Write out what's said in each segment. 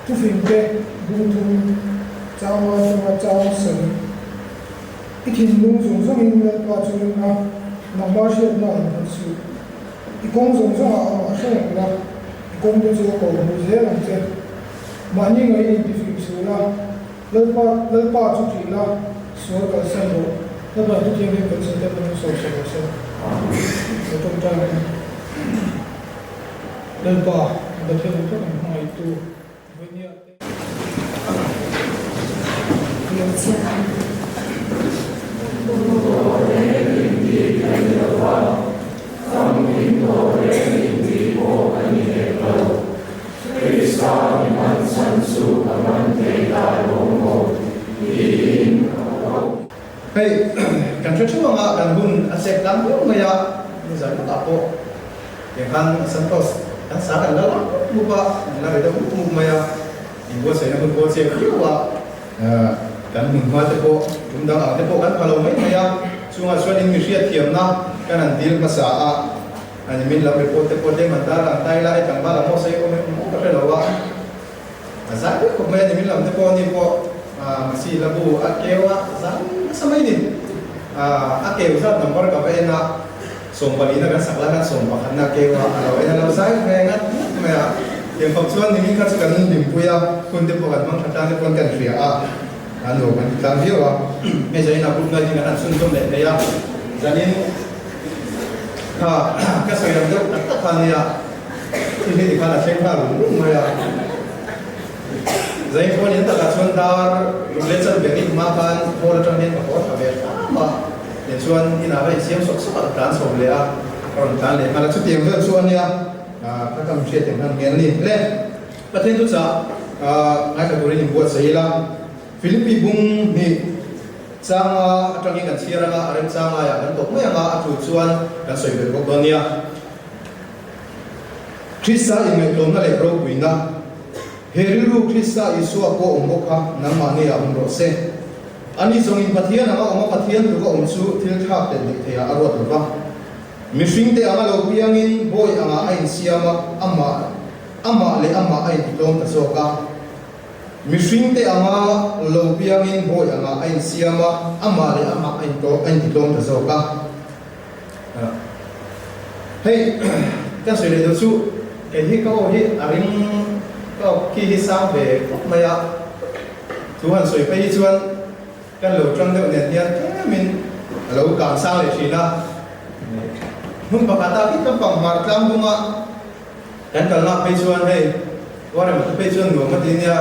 tu phim te bung thum chawa sen ithin lung zung zung in la pa chu na number she na in su I kong zung zung a she na kong tu chu ko mu je lang che ma ni ngai in ti phim su la le pa chu ti la so ka san lo le pa tu ti ngai ka sen te pa so so so to ta le pa da the to mai tu venia 有钱。 Hey, kan cuma nggak kan bun asep tamu maya misalnya apa? Ya kan santos kan sangat dalam buka nggak ada buku maya ibu saya pun buat saya juga kan mengapa tepo undang tepo kan kalau maya cuma suatu inisiatif tiamna kan nanti masa ani min la report tepo de mandar antai la etang bala mo saya mau kerja lawa asal ko maya min la tepo ni po masih labu akewa sama ini akewa saat nomor kafe na sompali na kan sakla kan sompakan na akewa kalau ena lalu saya mengat maya yang faktual ini kan sekarang dimpuya kunde pokat mang kata ne pon kan ria anu kan kita viewa meja ina pun ngai dengan suntum le ya jadi kasih yang dok tak ya ini dikala cek baru maya Zai pun yang tak sebentar, belajar bagi makan, orang orang yang bawa kabar, apa? Yang cuan ini apa? Siang sok dan soalnya orang tan le. Kalau cuti yang cuan ya, kita mesti tentang ini. Le, paten tu sah, saya katakan yang buat saya lah. Filipi bung ni, sangat orang yang siapa lah, orang sangat ya, kan? Tokmo yang aku cuan dan saya berkata ni ya. Krista yang melona le bro buina. Heriru Krista Yesu ako umboka namani ya umrose ani zongin pathian ama oma pathian ruga umsu tilthak te dikthea arot ba mishing te ama lopiangin boy anga ain siama ama le ama ain tilom tasoka mishing te ama lopiangin boy anga ain siama ama le ama ain tilom tasoka hey kan sele dosu hi ko hi aringก็ขี้ที่สร้างแบบไม่อะทุกคนสวยไปชวนกันหลุดจังเดียวเนี่ยแค่มินเราการสร้างเลยสินะมึงประกาศที่กำปังมาตามดูมากันกันละไปชวนให้ว่าเราไปชวนหนูมาที่เนี่ย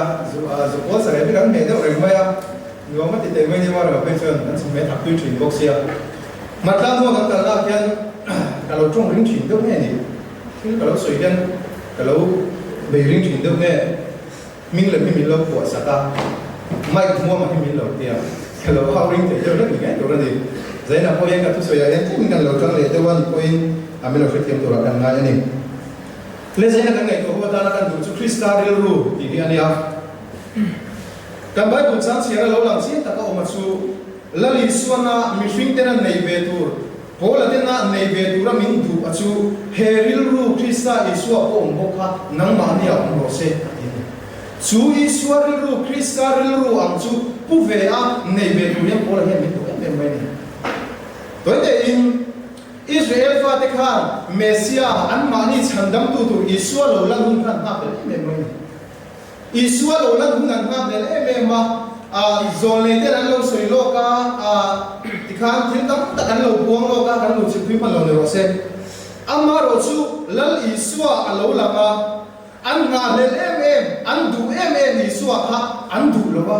สุโขทัยไปกันเมย์เดียวเองไม่อะหนูมาที่เต็มไม่ได้ว่าเราไปชวนนั่นสมัยถักด้วยถิ่นบ็อกเซียมาตามดูกันกันละกันกันเราจงริ้งถิ่นเดียวเนี่ยนี่ที่กันเราสวยกันกันเราBering cinta ni, min lebih min lau puas sata, mai semua makin min lau dia. Kalau kau ring tu, jauh lagi kan, orang ni. Saya nak poin kat tu saya yang ni kan lau trang le, tu wan poin ambil lau fikir tu akan ngai ni. Lepas saya nak ngai tu, awak dah nak tu Krista dulu, ini ania. Kan baik pun sang siapa lau langsir, tak kau masuk lali suana mishing tenan nei betur. Pola tena nei betura min tu acu heril ru Krista Yesu ako umboka nang mania umrose ini. Su Yesu ru Krista ru angcu puvea nei betura pola he min tu em ni. Toite in Israel fatekan Mesia an mani chandam tu Yesu lo lang kan ha pe em ni. Yesu lo lang kan ha pe em ma zone te an lo soi lo ka tikhan thil tam tak an lo buang lo ka kan lo chipui man lo ne ro se amma ro chu lal iswa alo lama an nga lel an du iswa ha an du lo ba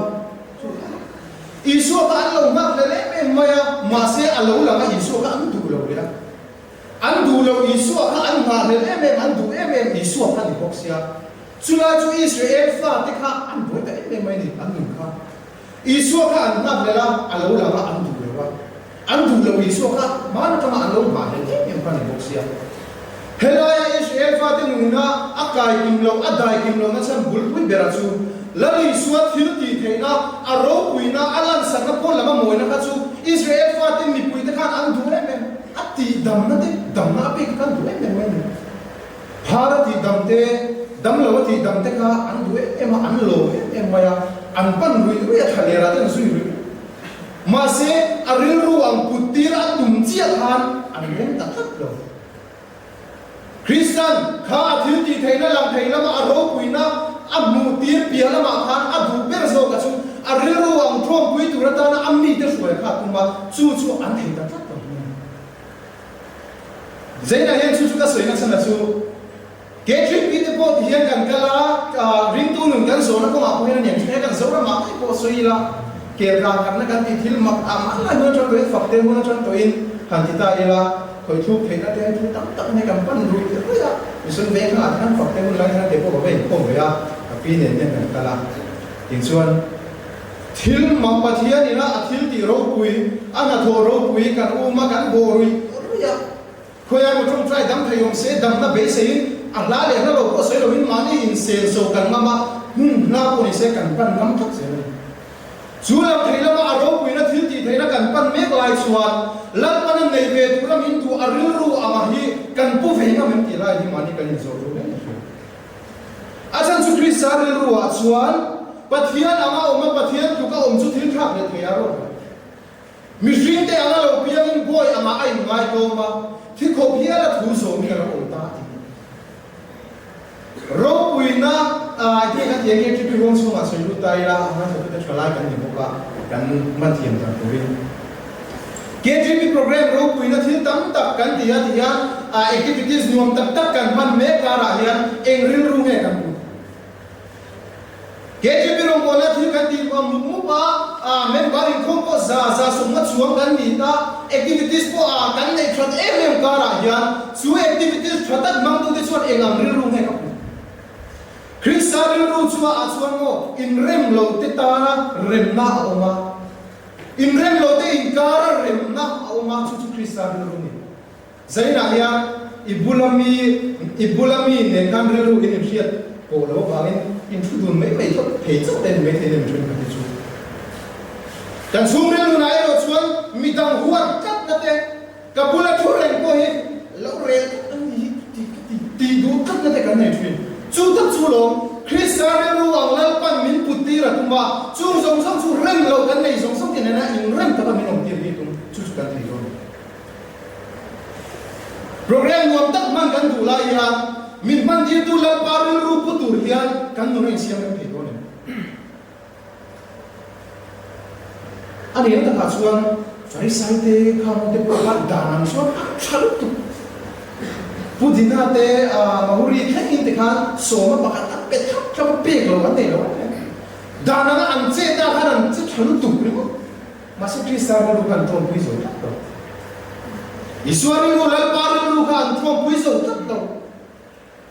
iswa ka an lo nga lel maya ma se alo lama iswa ka an du lo ya an du lo iswa ka an nga lel an du iswa ka ni boksia chula chu Israel fa tikha an bo ta mai ni an du ka Isu ka anak lela alau lama andu lewa andu lewa isu ka mana cuma alau mahal yang paling boksia helaya Israel fatin nuna akai kimlo adai kimlo macam bulbul beracu lalu isuat hidup thena aro puina alan sana pun lama moina kacu Israel fatin mipui tekan andu leme ati damna api kan tu leme Bharati damte dam lo ti dam te kha an du em an lo em maya an pan rui rui thalera te sui rui ma se aril ru ang putira tum chia khan an lem ta thak lo Christian kha thil ti theina lam theina ma aro puina amu tir pia lama khan adu ber zo ka chu aril ru ang thom pui tu ra ta na ammi te suai kha kuma chu chu an thei ta thak lo zaina hian chu chu ka soina chana chu Getri pite po hian kan kala ring tu nun kan zona ko ma ko hian nyang thai kan zona ma ko soila ker ka kan na kan ti thil mak ama la no tro e fakte mo na tro in han ti ta ila khoi thu phe na te thu tam tak ne kan pan ru te ya misun ve kha kan fakte mo la na te po ko ve ko ya pi ne ne kan kala tin chuan thil ma pa thian ina a thil ti ro pui ana tho ro pui kan u ma kan bo ru ya khoya mo tro trai dam thayom se dam na be se Allah le na lo ko se lo in mani in se so kan mama na ko ni se kan pan ngam thak se chu la thila ma aro pui na thil ti thaina kan pan me lai chuan lan pan nei ve tu ram in tu aril ru ama hi kan pu ve ngam ti lai hi mani kan in zo ro ne asan chu Christ aril ru a chuan pathian ama oma pathian tu ka om chu thil thak le thei aro mi ring te anga lo piang in boy ama ai ngai ko ma thi kho pia la thu so mi la ko ta ro puina ti ka ti nge ti pi wong so ma so lu tai la ma so ta chola kan ni boka kan man thiam ta ko rin KGP program ro puina thil tam tak kan ti ya activities nuam tak tak kan man me ka ra hian eng ril ru nge kan KGP ro bola thil kan ti ma mu pa member in khom ko za so ma chuang kan ni ta activities po kan nei thot em ka ra hian su activities thotak mang tu ti chuan engam ril ru nge ka Christ aril ru chua a chuan ngo in rem lo te ta na rem na oma in rem lo te in kara rem na oma chu Christ aril ru ni zaina ya ibulami ne kan ril ru in riat ko lo ba in thu dun mai thot thei chok ten me the nem chun ka ti chu kan sum ril ru nai ro chuan mi dang huan kat na te ka bula thu rem ko hi lo re ti du kat na te kan nei thin chu tak chu long Christian ru ang lal pan min puti ra tumba chu zong chu rem lo kan nei zong song tin na in rem ta min ong ti ri tum chu kan ti ro program nuam tak man kan du la ya min man ji tu la par ru putur hian kan no nei siam ti ro ne ani ta ka chuan farisai te kha mo te pa danan so chal tu Pudina te mahuri thain te khan soma pakat pe thap thap pe lo kan te lo dana na an che ta khan an che thanu tu ri mo masu Christ ar lu kan thom pui zo ta to Iswari lu lal par lu kan thom pui zo ta to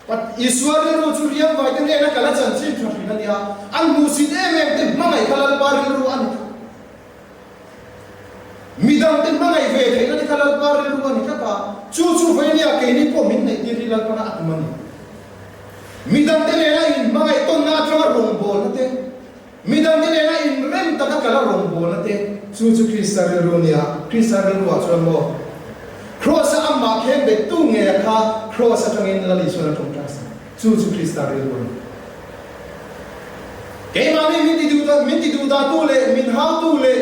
pat Iswari lu chu riam vai te na kala chan chin thap na dia an mu si de me te mangai kala par lu an midang te mangai ve the na kala par lu an ka chu ve ni a ke ni po min nei ti ri lal pa na atmani midang te na in mangai ton na thwa rong bol na te midang te na in rem ta ka kala rong bol na te chu Christ ar ru nia Christ ar ru a chuan mo cross amma khem be tu nge kha cross atang in la li so na thong tas chu Christ ar ru ke ma min ti du da tu le min how tu le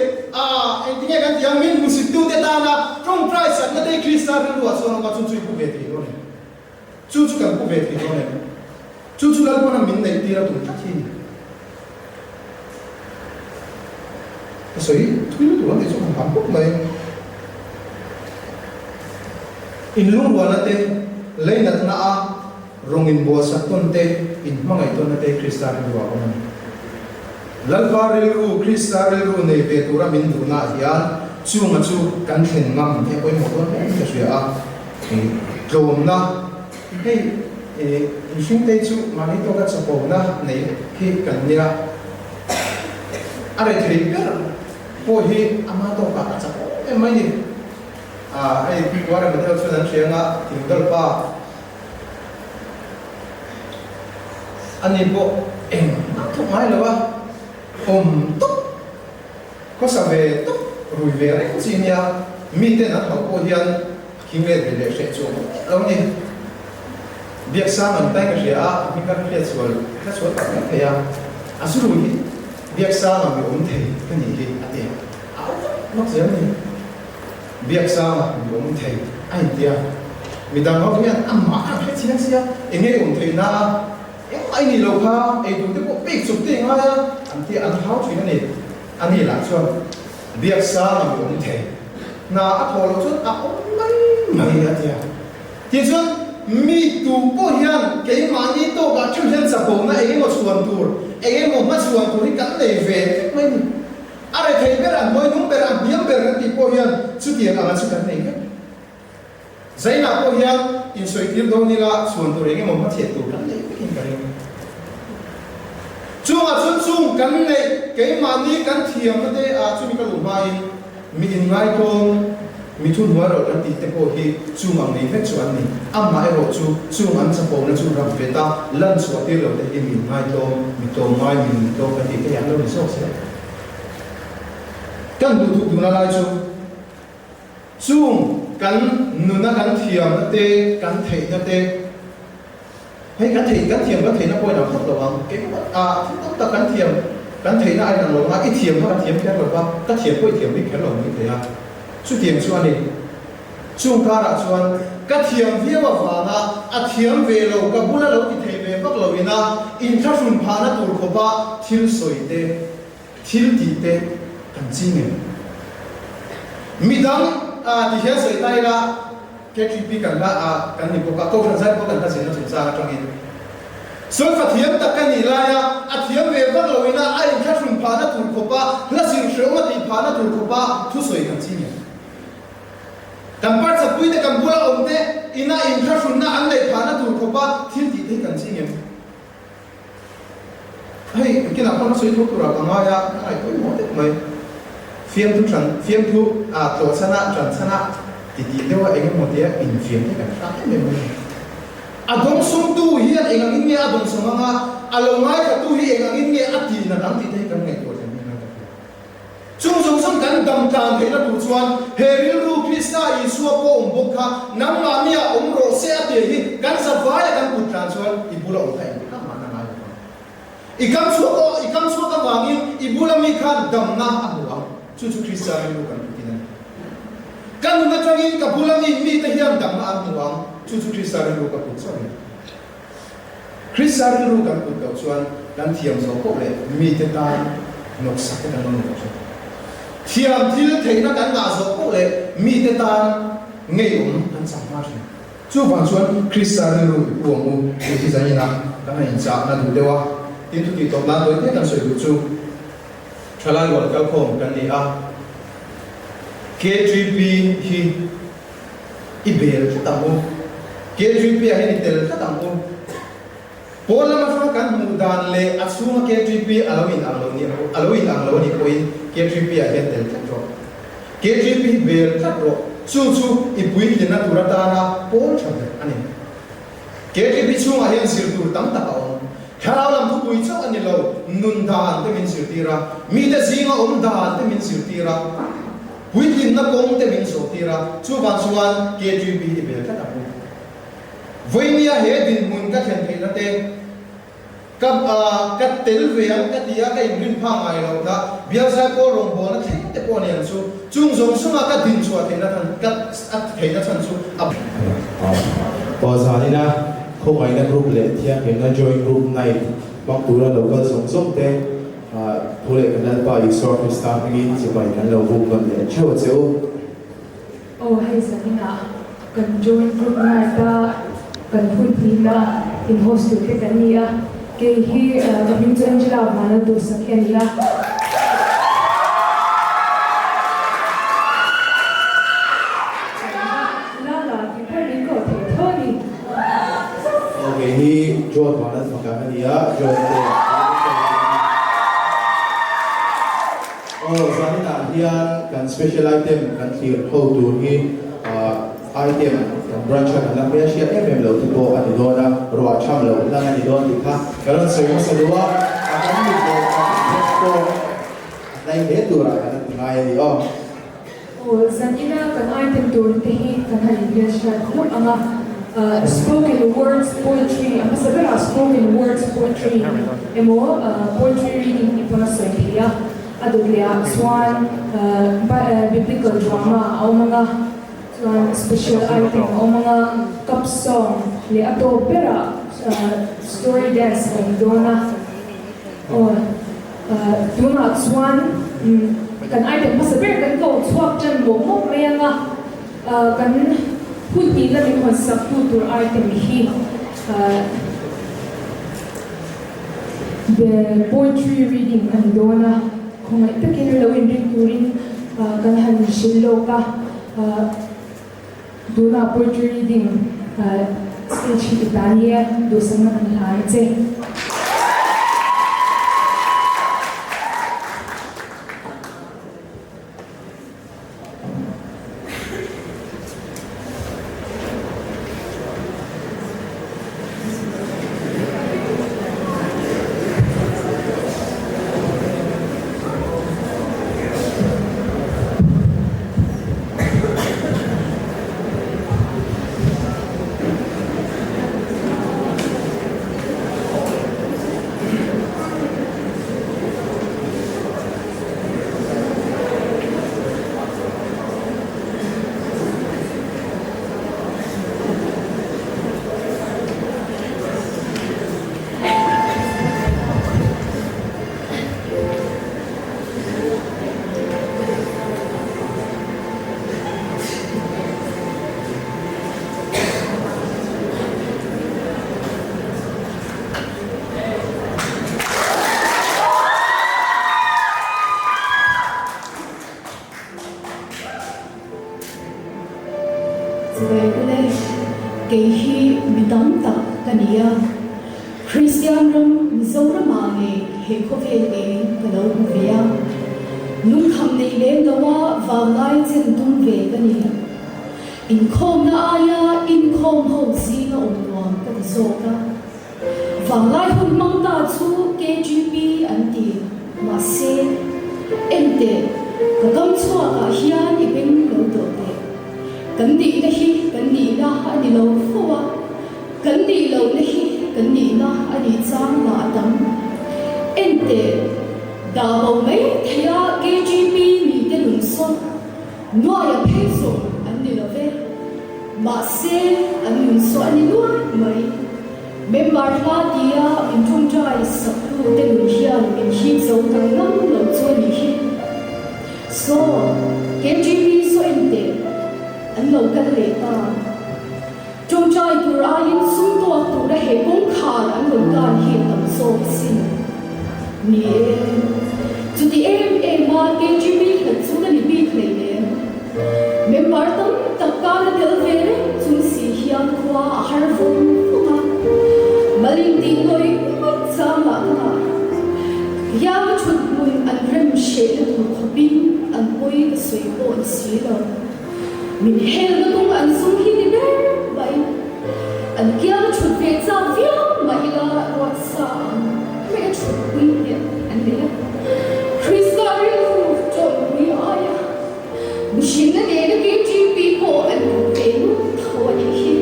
entinge kan tiang min musik tu te ta na trong price at na te Christ ar ru a so na ka chu ku ve ti ro ne chu kan ku ve ti ro ne chu lal ko na min nei ti ra tu ta thi so yi tu tu an te so ham pok mai in lung wa na te leina na a rong in bo sa ton te in mangai ton na te Christ ar ru a ko na lalparil ru Christ aril ru nei ve tura min du na hian chunga chu kan thlen ngam he poi mo ton he suya a tlom na hei in hring te chu mani to ka chapo na nei hi kan nia are thei per po hi ama to ka chapo e mai ni ai pi wara ma thau chuan an hrianga tingdal pa ani bo em na thu mai lawa tuk có sao về tuk rùi về đấy gì nha mi tên là thầu cô hiền kinh lệ về lệ sẽ chỗ lâu nhỉ việc sang làm tay cái gì mình cần phải xuôi cái xuôi cả cái thầy số rồi việc sang làm bị ổn thầy cái gì thì nó sẽ gì việc sang làm bị ổn thầy ai đi mình đang nói với anh mà cái gì đó xíu anh nghe ổn thầy na em ai đi lâu ha ai tụi tôi cũng biết sụp tiền ngay anh thì anh háo chuyện này anh đi làm cho việc sang làm bị ổn thầy na thò lỗ chút mày thì thì chứ mi tu po hian cái mà đi to cả chút hian sập bông na em một xuân tour em một mắt xuân tour thì cắn này về mấy ai thấy biết rằng mỗi nung biết rằng biếng biết rằng thì po hian chút tiền là chút cắn này hết giấy nào po hian in soi tiền đâu ni là xuân tour em một mắt thiệt tour cắn này cái cái chung chung cắn này cái mà đi cắn thiềm nó thế chung cái lủng mai mi in ngay con mi thun hoa rồi anh ti po hi chu mang ni vek chu an ni amma ero chu an sa po na chu ram ve ta lan chu ti lo te hi mi mai to mai mi to ka ti te yan lo ni so se kan du na lai chu kan nu na kan thiam na te kan thei na te hay kan thiam na poi na khot lo ang ke ta kan thei na ai na lo ma i thiam ha thiam ke lo ba ka thiam poi thiam ni ke lo ni te ya chút tiền chuan đi chung ca ra chuan các thiam phía vào vàng à thiam về lâu các bún lâu thì thấy về bắc lâu ina in thắt phun phá na tụt khổ ba thiếu soi tê thiếu tị tê cần chi nhỉ mi đắng thì hiện soi tay ra cái chuyện bị cần là cần đi có câu phần giải có cần ta sẽ nó chuyển sang trong in soi phát thiam ta cần đi lại à thiam về bắc lâu ina ai in thắt phun phá na tụt khổ ba là sự sửa mà thì phá na tụt khổ ba thiếu soi cần chi nhỉ kampar sa pui te kampula omte ina infrasun na an lei phana tur khopa thil ti te kan singem hey kina khona soi thu tura kanga ya ai koi mo te mai fiam thu to sana tran sana ti dewa engem mo te in fiam te kan ta me mo adong sum tu hian engangin nge adong somanga alongai ka tu hi engangin nge ati na dang ti te kan ngai to chung chung kan dam tan thei na tu chuan heril ru krista isua po umbokha namma mia umro se ate hi kan savai kan putran chuan ibula utai ka mana mai ikam chu ka wangin ibula mi khan dam na anuwa chu krista ru kan putin kan na tangin ka bulami mi te hiam dam na anuwa chu krista ru ka put chuan krista ru kan put ka chuan kan thiam zo ko le mi te ta nok sak ka no no thiam thil thei na kan na zo ko le mi te tan ngei kan sam ma thei chu van chuan krista ru uang mu ti zani na kan in cha na du dewa tin tu ti to na do te kan soi du chu thalai wal kal khom kan ni K3P hi ibel khatamu K3P hi ni tel khatamu Pola ma kan mu dan le asuma K3P alowin ang ni koin K3P a tel khatro K3P bel khatro chu ipui le na turata na pol chhamle ani K3P chu a hian sir tur tam ta on kharau lam thu pui chu ani lo nun dan te min sir tira mi te zinga dan te min sir tira pui tin na kong te min so tira chu ban chuan K3P bel khatamu voinia he din mun ka khen thei na te ka tel veang ka tia ka in rin pha ngai lo na bia sa ko rong bo na thei te po nian chu chung zong sunga ka din chu thei na than ka at thei na chan chu ap po zani na không ai na group le thia ke na join group nai bang tu la local song te thole kan na pa i sort of staff ni chu bai kan lo group kan le cheu cheu hay zani kan join group nai ta kan phun thi na in hostel ke kania ke hi kapin chen jila mana do sakhen la la ki phani ko the thoni okay hi jot mana makania jot te zani na hian kan special item kan clear how to hi item branch kan la pe sia em lo tipo ani dona ro acham lo la ani don ti kha karon so yo so wa akan ni ko dai he tu ra kan ngai ni zani na kan item tur te hi kan hali bia sha khum anga spoken words poetry ang masabara spoken words poetry emo poetry reading ipona soilia aduglia swan biblical drama o mga swan special item o mga cup song le ato pera story dance ng dona o dona swan kan item masabara kan ko swak chan mo maya nga kan Putih na may konsep tutur item hi the poetry reading ang dona kung ito kinulawin rin turin kanahan shilo ka dona poetry reading stage Italia dosa na kanahan Kehi midam tak kania Christian ram mizora mange he khove e kalo via lung kham nei lem lawa vangai chen tum ve kani in khom na aya in khom ho si na omwa ka zoka vangai hun mang ta chu KGB anti ma se ente ka kam chua ka hian ibeng lo do te kan di na hi kan di na ani lo fowa kan di lo na hi kan di na ani chang na dam ente da bo mai thaya KGB mi te lung son no ya peso ani lo ve ma se ani so ani no mai member la dia in thung jai sapu te lung hian in hi zo kan nam lo cho ni hi so KGB so ente anh lâu cái lệ ta trong trai tuổi ai in sung to tuổi đã hệ công khả anh lâu cái hiện tầm số xin nhé chú thì em mà cái chi bi là chú đã bị bị này nè mình bảo tâm tất cả là đều về chúng si hiền qua har vùng qua mà linh tin người mất sao mà ya chút mình anh rem share được một bin anh quay cái suy bổn xí rồi mình hẹn nó cũng ăn xuống khi đi bé vậy anh kia chút về sao phiếu mà ý là what sao mẹ chút quý điện anh biết Krista riêng trộn quý ai à mình xin nó để nó kiếm chi phí của anh về lúc thôi đi khi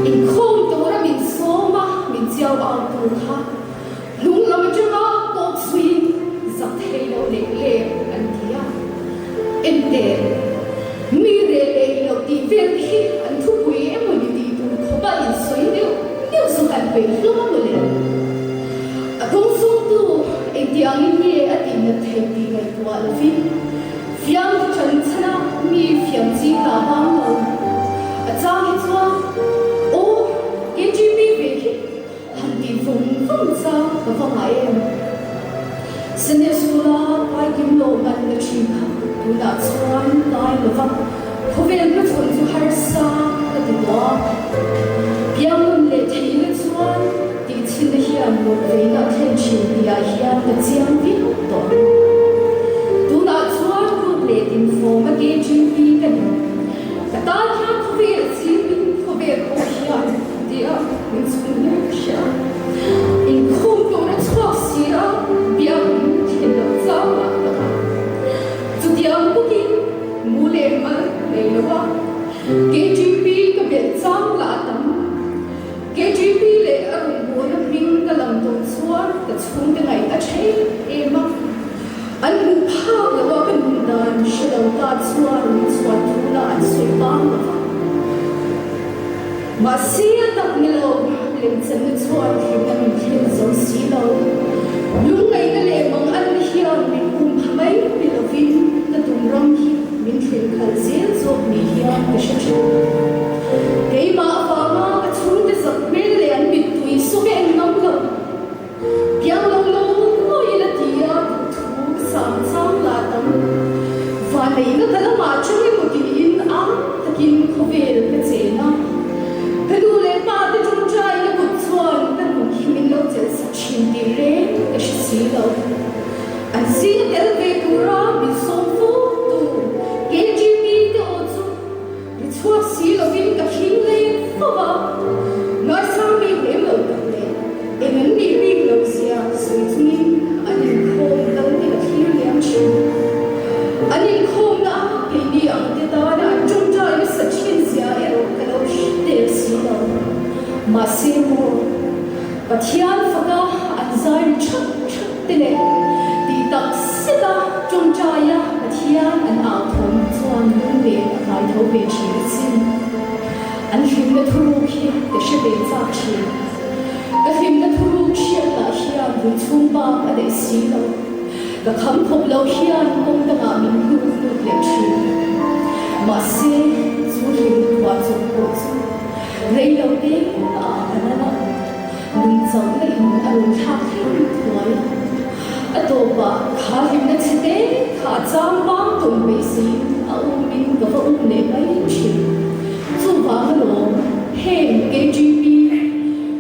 anh không tôi là mình số mà mình giàu ao tôi khác lúc nào mình chưa có tốt suy giặc thay đâu để lệ anh kia em để mi re lo ti ver hi an thu pui em mo di tu ko ba in soi liu so kan pe lo mo le a kong sung tu e tiang in ye a ti na the ti ngai tu al fi fiam chan chana mi fiam ji ka bang lo a cha hi chua o ke ji mi ve hi han ti fung fung sa ka fa mai em sene sula pai kim lo man na chi ka tu da chuan tai lo va khovel na chon chu har sa ka ti wa piang le thei na chuan ti chin na hian mo ve na then chi dia hian na chiang vi to tu da chuan ku le tin fo ma ke chin pi ka ni ka ta kha khovel chi min khovel ko hian dia min chun na sha in khum to na chua si ra piang chen na cha ma ta chu diang ku ki mu le ma le lo wa shadow ta chuan thuna an sui bang ma sia tak ni lo lem chen ni chuan thim na min thil zo si lo lung ngai na le mang an hiam min phamai mi lo vin na tum ram hi min thil khal zel zo mi hiam ka sha kei ma fa ma ka chung te zak mel le an mit tui so ke an nam lo piang lo lo no ila tia thu sam sam la tam va nei na kala ma chung ni mo tin in a takin khovel ka chena kadu le pa te chung trai na kut chuan na mu himin lo chel sa chin ti re ka shi si lo an si tel ve kura bi so fu tu KGB te o chu ri chua si lo vin ka hin le fo ba noi sam bi le lo ta le en an ni ri lo sia sui chni an in khom dang te ka thir liam chi an in khom na ke ni ang te ta na chung trai na sa chin sia e ro ka lo shi te si lo ma se mo pathian faka an zai chak chak te le ti tak sita chung trai ya pathian an a thom chuan lung le kai tho ve chi sin an him na thuru khi te she be cha chi ka him na thuru chi la hian bu chung ba a de si lo ka kham thop lo hian kong ta nga min lu lu le chi ma se chu him wa chu ko chu rei lo te a na na lung chang le mun a lung thak thim thoi a to ba kha him na chite kha chang ba tun be si a min ka fa le bai chi chu ba lo hem KGB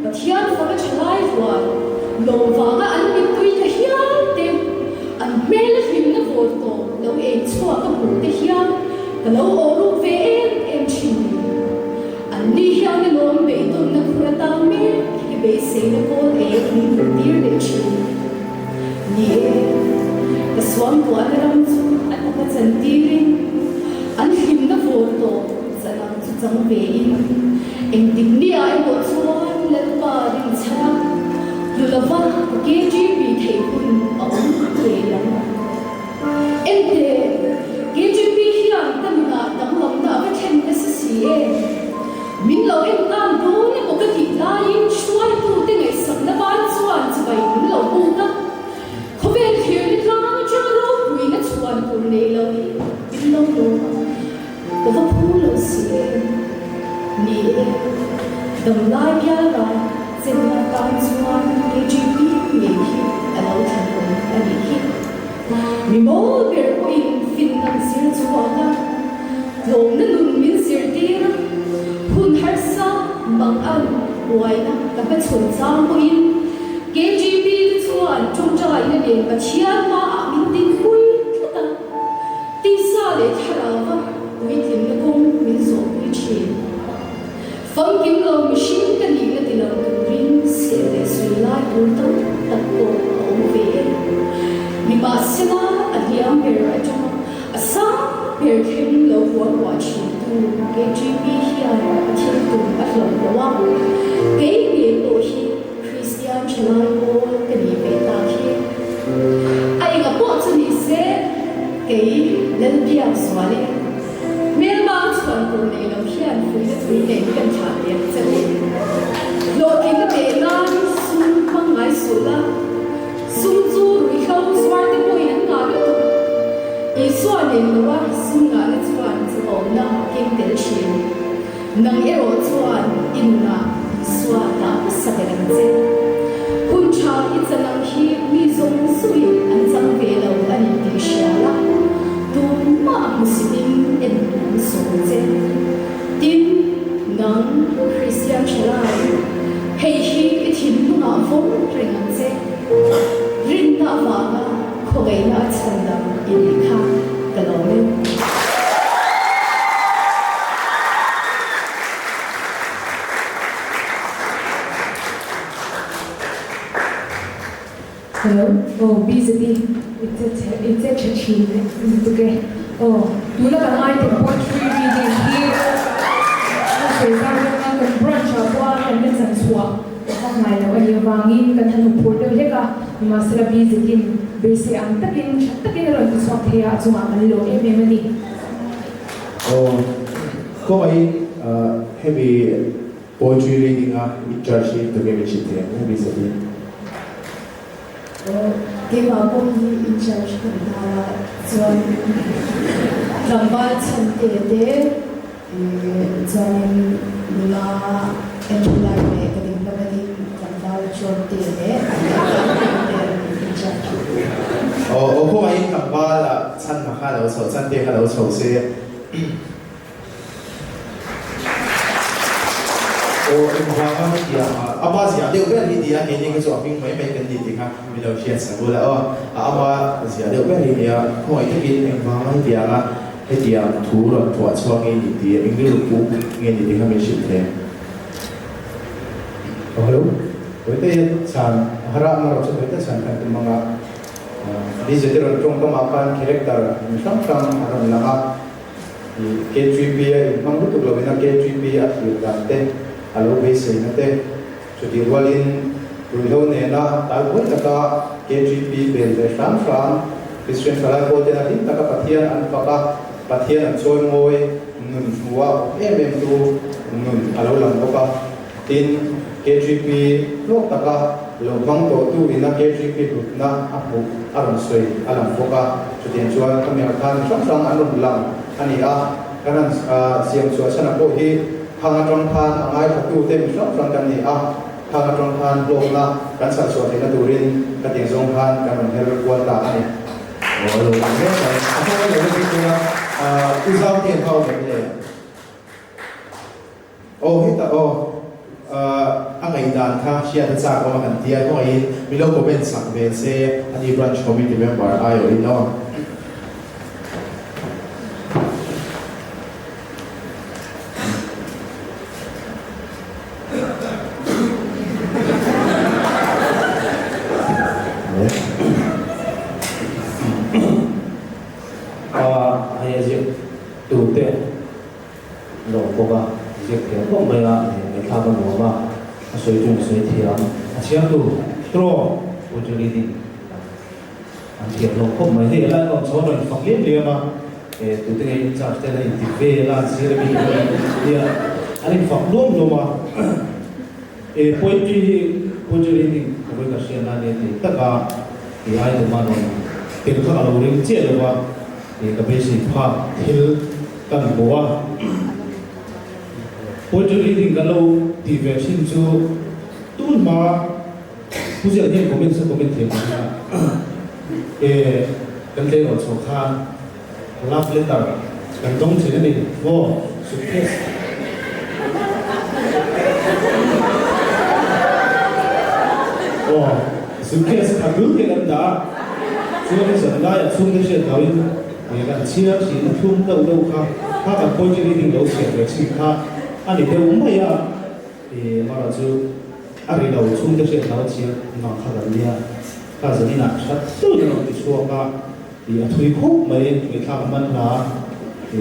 pathian fa ka chlai wa lo wa ga an min tui ta hian te an mel him na vor to lo e chua ka bu te hian ka lo o ru ve em chi an ni hian ni lom be ton na khura ta me ki be se na ko e ni dir le chi ni ka swam ko an ram chu an ka chan ti rin an him na vor to zanam chu chang ve in eng ding ni ai ko chuan lal pa ring chana lulawa KGB thei hun a om te lam ente KGB hian tam na tam lam na va then na si e min lo em tam do ne ko ka ti la in chuan tu te ngai sam na ban chuan chuai min lo bu na khovel thir ni tlang na cha ro wi na chuan pur nei lo in lo lo ko va phu lo si ni dam lai pya la chen na kan chuan KGB me hi alo than ko ani hi mi mo ber ko in fin kan sir chuan lo na nun min sir ti na hun har sa bang an wai na ka pa chun chang ko in KGB chuan chung trai na le pa chian ma a min tin hui ta ti sa le thara wa wi tin na kong min zo ni chi phong kim lo machine ka ni na ti lo rin se le su lai tu ta ta ko o ve ni ma se na a diam ber a cha a sa ber kim lo wa chi tu KGB hi a thil tu a lo wa ke ni lo hi Christian chlai ko ka ni ve ta hi ai ga po chu ni se ke len bia swa le mel ma chuan ko nei lo hian fui na thui nei kan tha le chale lo kin te na sum mang ngai su la sum chu ri khau swar te poi an nga lo i swa nei lo wa sum nga le chuan chu o na kin tel chin nang e ro chuan in na swa ta sa te kan che kun cha i chanang hi mi zong sui an chang ve lo ani ti sha la tu ma muslim en so che tin nang Christian chlai hei hi i thin ma phong reng an che rin na wa na kho gai na chan da in kha ka lo le Hello, busy. It's a chachine. Okay. Do not an item point free reading here. Okay, I'm going to branch up one and then some swap. Hôm nay là anh vàng in cần thân hụt được hết cả masra bizikin base ang takin ron to swak thea chunga kanlo ememani Oh, ko ay heavy poetry reading in church to give it chite maybe sabi Kaya po in charge ko na chuan rambal chante chuan nula employ me kading pagdating rambal chante in charge oh ko ay kambala chan na ka lo so chan te ka lo so se o in hwa dia apa sia de ben ni dia ni ni so ping mai mai kan di ti ha mi lo share sa bola o apa sia de ben ni dia ko ai te kin en hwa mai dia ga he dia thu ro thwa chwa nge ni ti ing lu pu nge ni ti ha me shi the Hello. Kita san harap marah kita san kan mga digital trong trong akan karakter misal harap naga K3B mang itu kalau bina K3B atau dante alo base nate jadi walin dulu nena talpun taka K3B bel sam Christian salah kote nanti taka patian anpaka patian ansoy moy nun suwa tu nun alo lang boka tin K3B lo taka lo bang to tu ina K3B na apu aron soy alam boka jadi ansoy kami akan sam anon lang ani kanan siang suasana po hi hangatron than angai thatu tem sam kan ni hangatron than lo na kan sa suasana turin kating song than kan her kuata ani oh lo ne sa apa lo ni ko uzam ke pau ne oh hita angai dan kha sia ta cha ko kan tia ko ai mi lo ko ben sak be se ani branch committee member ayo ino hay là tụ tiền lộ cố gắng việc tiền không mấy là người ta có mua mà suy chung suy thiệt chiếm tụ trò của chú đi anh thiệt lộ không mấy thì lại còn số rồi phẳng liếm liếm mà tụ tiền chắc thế là đi về là chỉ là bị anh phẳng luôn luôn mà poetry đi của cái chuyện này thì tất cả thì ai cũng mà nói tiền khác là uống chết rồi mà thì cái bế sĩ pháp hill cần bố poetry thì cái lâu thì về xin chú tuôn màผู้เชี่ยวชาญของmình của mình thì mà cái đây ở chỗ khác love letter cái đông chỉ là này vô suitcase suitcase thằng nước thì làm đã chúng ta sẽ lại xuống cái chuyện đó người ta chia chỉ chung đâu đâu khác các bạn coi như đi đâu sẽ được gì khác anh đi theo mấy à thì mà là chú anh đi đâu chung cái chuyện đó chia mà khác là gì à khác là gì nè rất tôi là đi xuống cả thì thui khúc mấy người khác mình là thì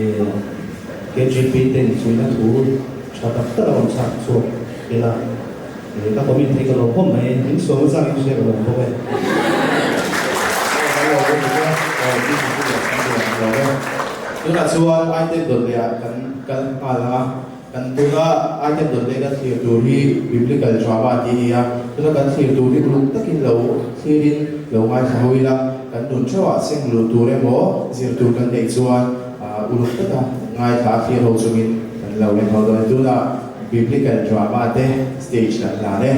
cái chuyện bị tên chú nó thú cho tất cả mọi chuyện xuống thì là các bạn mình thấy cái lỗ hổng này những số ra những chuyện lỗ hổng này tức là chuan item dot le kan ala kan tuna item dot le kan thir tur hi biblical drama ti hi a tuna kan thir tur hi luk takin lo thirin lo ngai thahoila kan dun chawa seng lu tur emo zir tur kan dei chuan uluk taka ngai tha thir ho chungin kan lo le ho do tuna biblical drama te stage la ne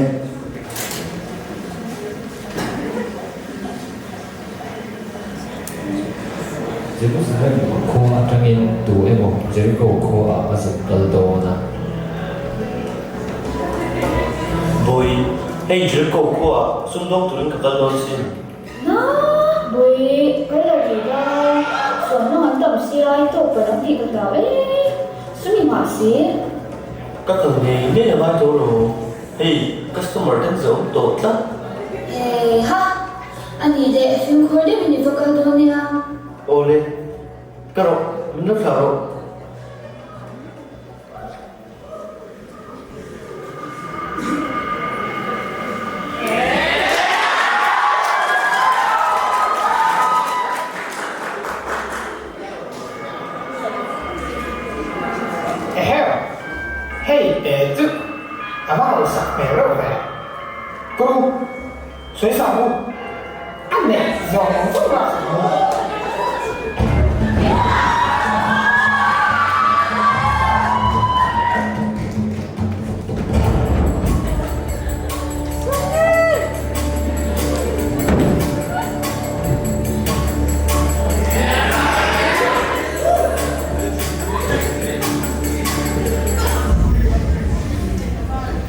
Jericho sẽ có trang in tụ em một Jericho có ở sự cầu đồ na. Bồi, hay Jericho có xung đột tụi các cầu đồ xin. Nó bồi cái là gì đó, số nó hắn tổng si ai tổ phải đóng thị các cầu ấy, số mình hỏi xí. Các cầu này nên là bao nhiêu rồi? Hey, customer đang giống tốt lắm. Ha, anh đi để phim khối để mình vào cầu đồ này ha. Ole, cái đó mình rất sợ rồi. anh mẹ giỏi không ạ.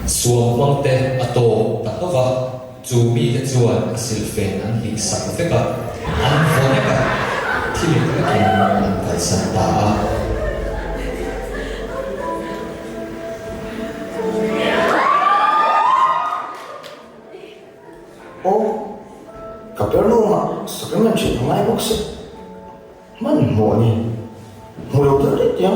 Suam mang te ato takova chumi te chuan silfen an hi sak veka an voneka thilin kin an kal san ta a Ô, Capernaum sa kanya chuyện ngay bốc sức man mùa ni mùa đầu tới đấy chứ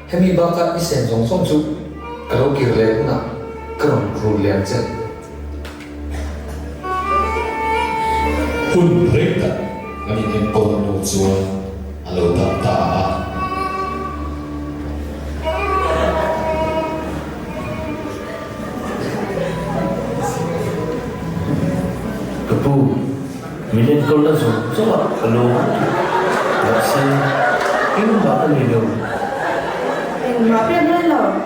hemi baka isen song song chu karo kirle na karon khu lian chen hun rekta ani en kon no chuan alo ta ta Kapu million kau lah so kalau rasa ini apa ni lo mà biết nói là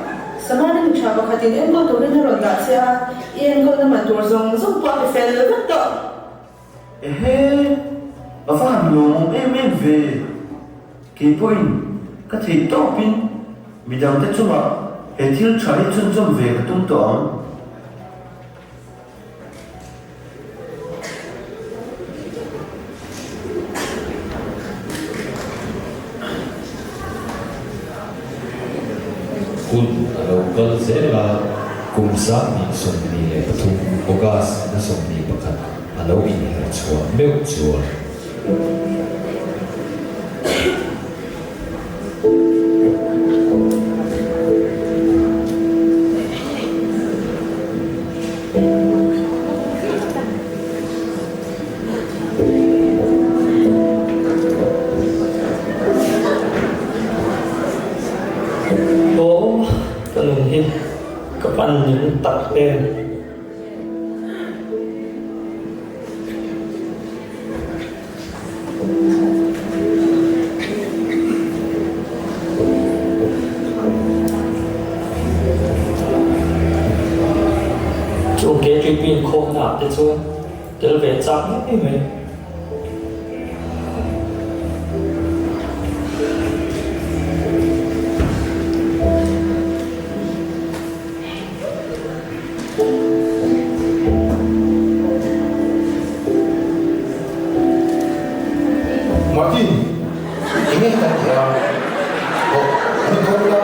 sớm nay mình chọn vào khát em có tổ liên hợp đã xe em có nằm tổ rồng giúp qua cái phe lớn rất to ở phạm nhung em về cái point cái gì tốt pin vì đầu tết chung à hệ thiếu trái chân trong về cái tung tổng kun local zela kumsa ni somni le pathum ogas na somni pakhat alo in her chua meu chua kapan những tập em chỗ kế truy pin khô nạp thế chưa để về chắc nhất mình Martin, ini kan ya. Oh, ini kau ya.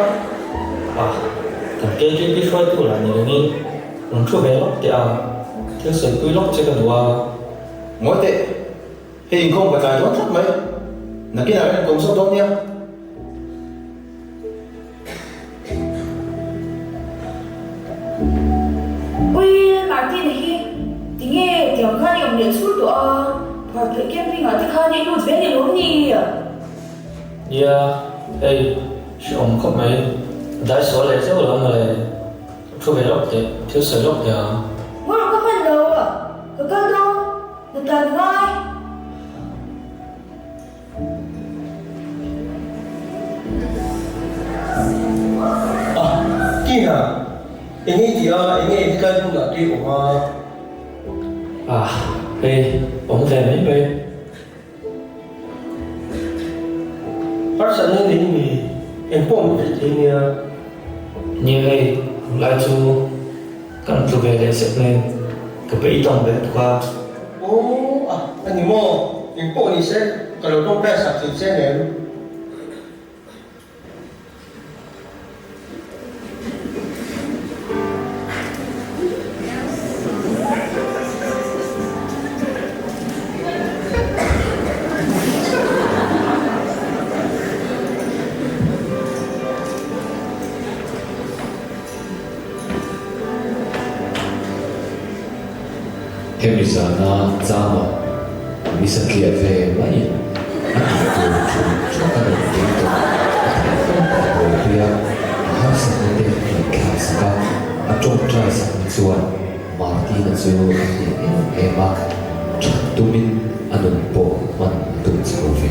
thằng kế truy pin xoay tu là nhiều nghi muốn chụp về lóc thì thiếu sự quy lóc chưa cần qua Ngồi tệ. Hình không phải dài thoát mấy. Là cái nào cũng sắp tốt nhé. ui mà tin này thì nghe tiểu khăn dùng để suốt tụi và cái kem pin ở cái khăn này luôn về để luôn nhỉ hey ông không mấy đại số lại dấu lắm rồi chụp về lóc thì thiếu sự lóc thì mới có phần đầu à cái con đâu người ta nói kia ini dia ini kan nggak di rumah hey ông về mấy người phát sinh đến mình em bom thì như ấy lại chú cần chú về để xếp lên cái bẫy trong về qua anh em mò những bộ này sẽ kalau kau dah sakit saya ni. Hemizana zama misakia ve mai aku tu kan itu aku dia harus ada kerja atau try sesuatu mati nasu emak tumin anu po man tu sesuatu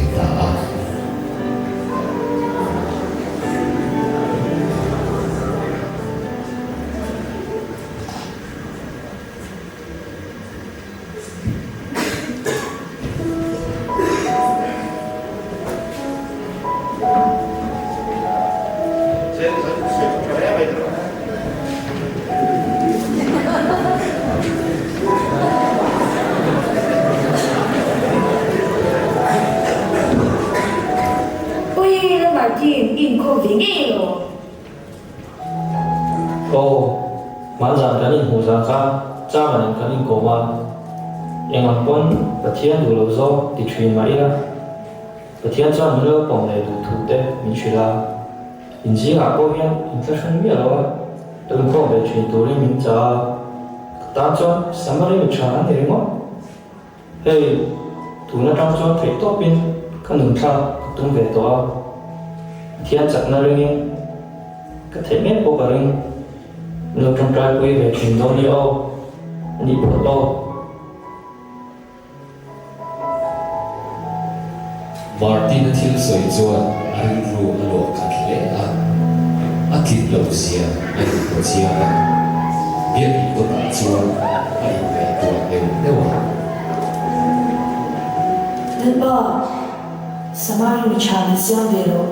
mà rằng cái linh hồ ra khác cha mà nên cái linh cổ mà em làm con và thiên đủ lâu do thì truyền mãi ra và thiên cha mình lo bằng này đủ thủ tế mình truyền là mình chỉ là có hiện inflation biết rồi đừng có về truyền tổ lên mình cha ta cho sáng mai mình trả anh thì đúng không hey thủ nó trong cho thấy tốt bên cái nương cha tung về đó thiên chắc nó lên cái thể biết của cái linh nếu trong trái quay về truyền thống như ô đi bộ ô Martin thil soi chuan ari ru alo khat le a kin lo sia ai ko sia bian ko ta chuan ai ve to lewa nên ba samari mi chan sia vero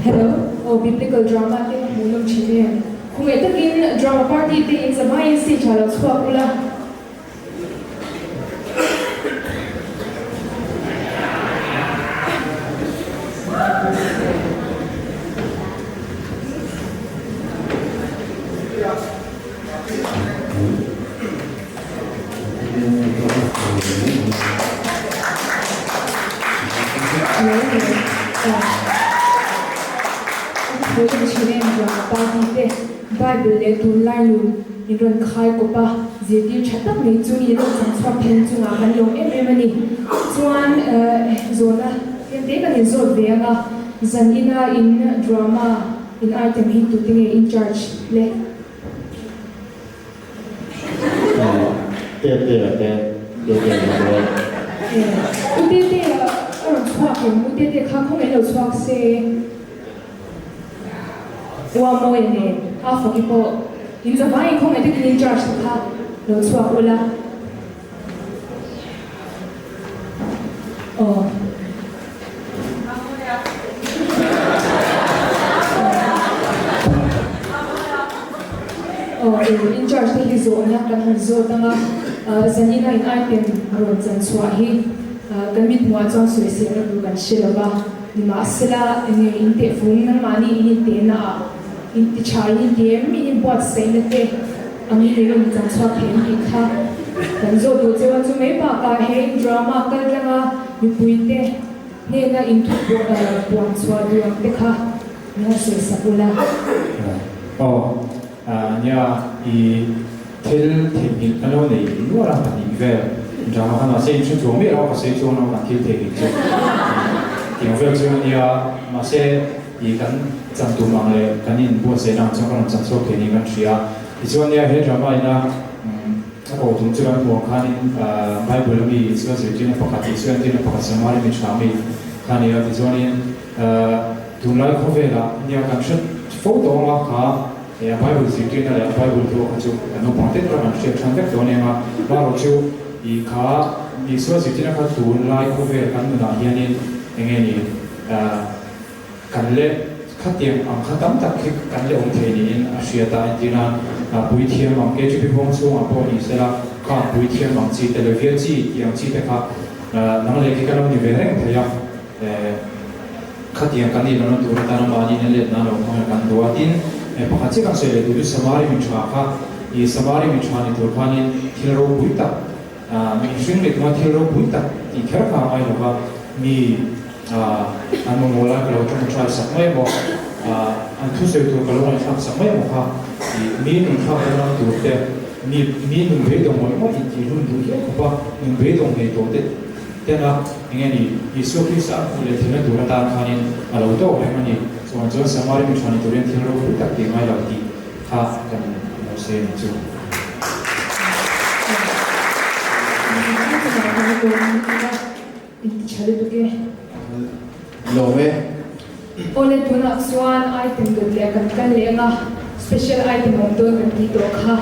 Hello, biblical drama te mulong chine. Kung ito kin drama party te in zamay si chalo swap ula. Mulong chine drama party te Bible le tu lai lu in ron khai ko pa zeti chatak nei chu ni lo chang swap pen chu nga kan long em ani chuan zona ken te kan zot ve nga zanina in drama in item hi tu tinge in charge le utete aron swap utete kha khong elo swap se wa mo ene half of people in the vine kong ete in charge ka lo swap ula in charge te zo na kan zo tanga zanina in item ro chan chwa hi kamit mo chang sui se na du kan shilaba ni ma sela ni inte fung na mani in te na in chai in dem in bot se na te ami le ro chan chwa phen ki kha kan zo do chewa chu me pa ka he drama kal langa ni puite ne na in thu buang chwa du te kha na se sapula nya i tel themi ano nei nuara pani ve drama hana se chu chu me ra se chu na ka thil the ki chu ti ve chu nya ma se i kan chang tu mang le kan in bu se nang chang kan chang so ke ni kan thria i chuan ya he drama ina o tum chuan mo khan in bible mi chuan se tin pakhat ti chuan tin pakhat samari mi chami khan ya ti chuan in tu lai kho ve la nia kan shat photo ma kha ya bible se tin la bible to kha chu no pa te tra kan se chan vek to ne ma ba ro chu i kha i chuan se tin kha tu lai kho ve kan na hian in enge ni kan le khatiam ang khatam tak khik kan le ong thei ni in asiata intina pui thiam ang ke chu bong chu ang po ni sela kha pui thiam ang chi televia chi yang chi te kha nang le ki kan ni ve reng thaya khatiam kan ni no tu ta na ma ni le na lo ma kan do atin pakha chi kan se le du samari mi chha kha i samari mi chha ni tu khan in thilro pui ta mi shin le ma thilro pui ta ti khar kha ai lo ba mi an mongola kalau cuma try sampai mo an tu se tu kalau an try sampai mo ha mi nun try kalau tu te mi nun be dong mo i ti nun du ye ko ba nun be dong ne to te te na ngeni isu krista le thina du ta khanin alo to le mani so an jo samari mi chani to ren thilo ru tak ti mai la ti ha kan mo se ni chu Love Ole tuna swan item do le kan le nga special item on do kan ti do kha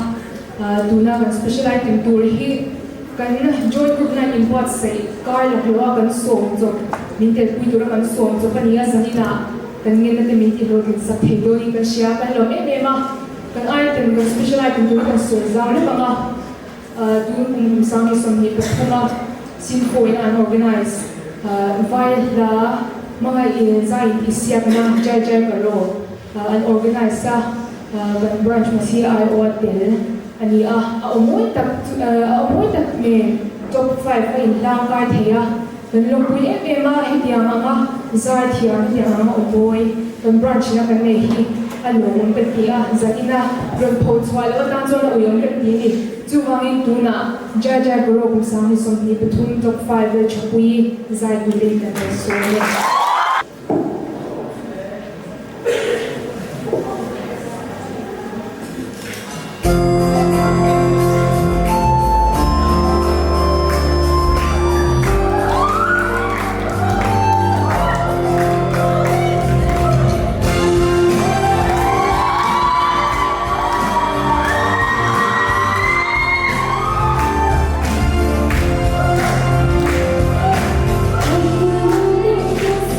tuna kan special item tur hi kan join group na import sai car la lo kan som zo min te pui tur kan som zo kan ya sanina kan ngin na te min ti lo kin sa the do ni kan sia kan lo me ma kan item kan special item tur kan so za le ma tu sang ni som ni ka sinfo in unorganized via the mga zai isiyak na jai karo unorganized sa branch ma CIO atil ani amoy tak me top 5 ay lang ka thaya kan lokui ma hitiya mga zai thiya hitiya mga uboy kan branch na kan nei hi along petiya zatina ron post wala tan so na uyong ni chu wangin tuna jai karo kung sami somni between top 5 le chapui zai dulin kan so Hãy subscribe cho kênh Ghiền Mì Gõ để không bỏ lỡ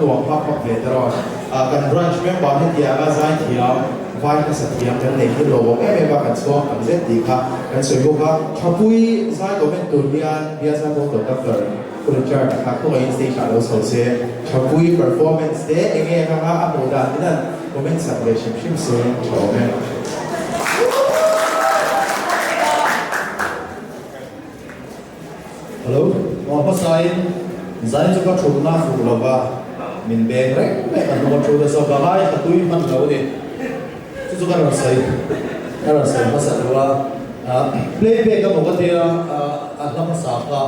nuông phá phá về đó kan branch member hết dia ga zai thiam vai ka sathiam kan nei hi lo em ba kan so kan ze ti kha kan soi bo kha thapui zai ko men tur hian bia sa bo doctor kulchar kha ko in stage alo so se thapui performance te enge kha a amoda tinan comment celebration shim se chome hello mo pa sai zai chu ka thu na fu lo ba min be rek me kan mo thu da so ba hai tatui man lo ni chu ka ran sai ma sa wa play back ka mo ka dia a na ma sa ka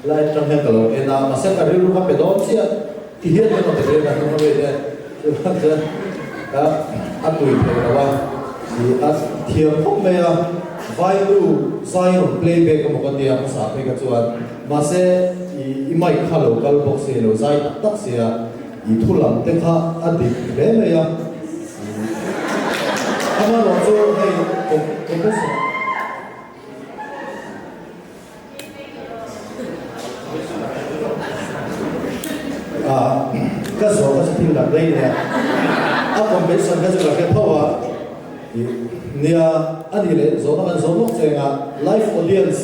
lai tram he ka lo e na ma sa ka ri lu ka pe do chia ti hian ka no te na no ve de a tui pe ra wa si a thiam phok me a vai lu sai no play back ka mo ka dia ma sa pe ka chuan ma se i mai kha lo kal box se lo zai tak se a i thu lam te kha a di le me ya ama lo zo hei ko se ka zo ka se thil la dei ne a competition ka zo la ke thawa nia ani le zo na zo nok chenga live audience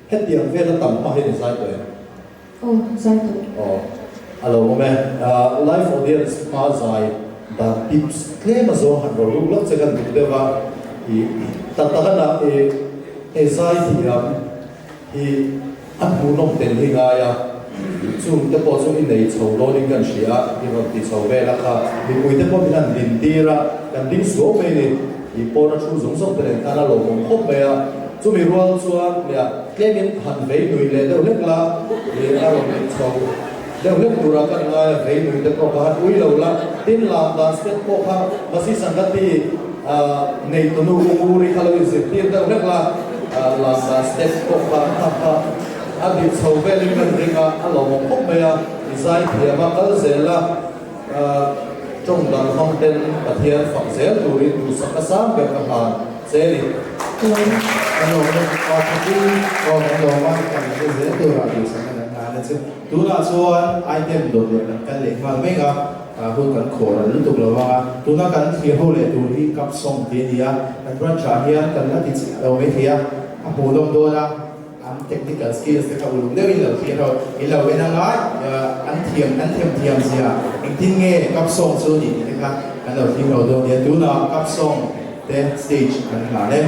het diam ve la tam pa he sai to Oh, sai to. Oh, alo me live audience ma zai da tips claim zo han ro lu lok chegan du dewa I ta na e zai diam I an bu nom ten hi ga ya chung te po chung in nei chho lo ning kan sia I ro ti chho ve la kha mi pui te po min din tira kan ding so me ni I po na chu zong sok te ta na lo mong khop me ya chu mi rual chuan ya klemin han vei nui le deuh lek la le a ro mi chho deuh lek tura kan nga vei nui te ko ka ui lo la tin la da step ko kha masi sangati nei to nu uri khalo is ti deuh lek la la da step ko ka ta a di chho ve ling kan ringa a lo mong khop me ya izai thia ma kal zela trong dan mountain pathian phak zel turi tu sakasam be ka ha seli ano ko thapui ko no ma kan ze tu ra tu sa na na chu tu na chuan item do le kan le ma me ga hu kan khor lu tu lo wa tu na kan thi ho le tu hi kap song ti dia kan branch a hian kan la ti lo me thia a pu dom do na am technical skills te ka ulum de win lo thi ho I lo we na ngai an thiam sia ing tin nge kap song chu ni te ka kan lo thi ho do dia tu na kap song te stage kan la le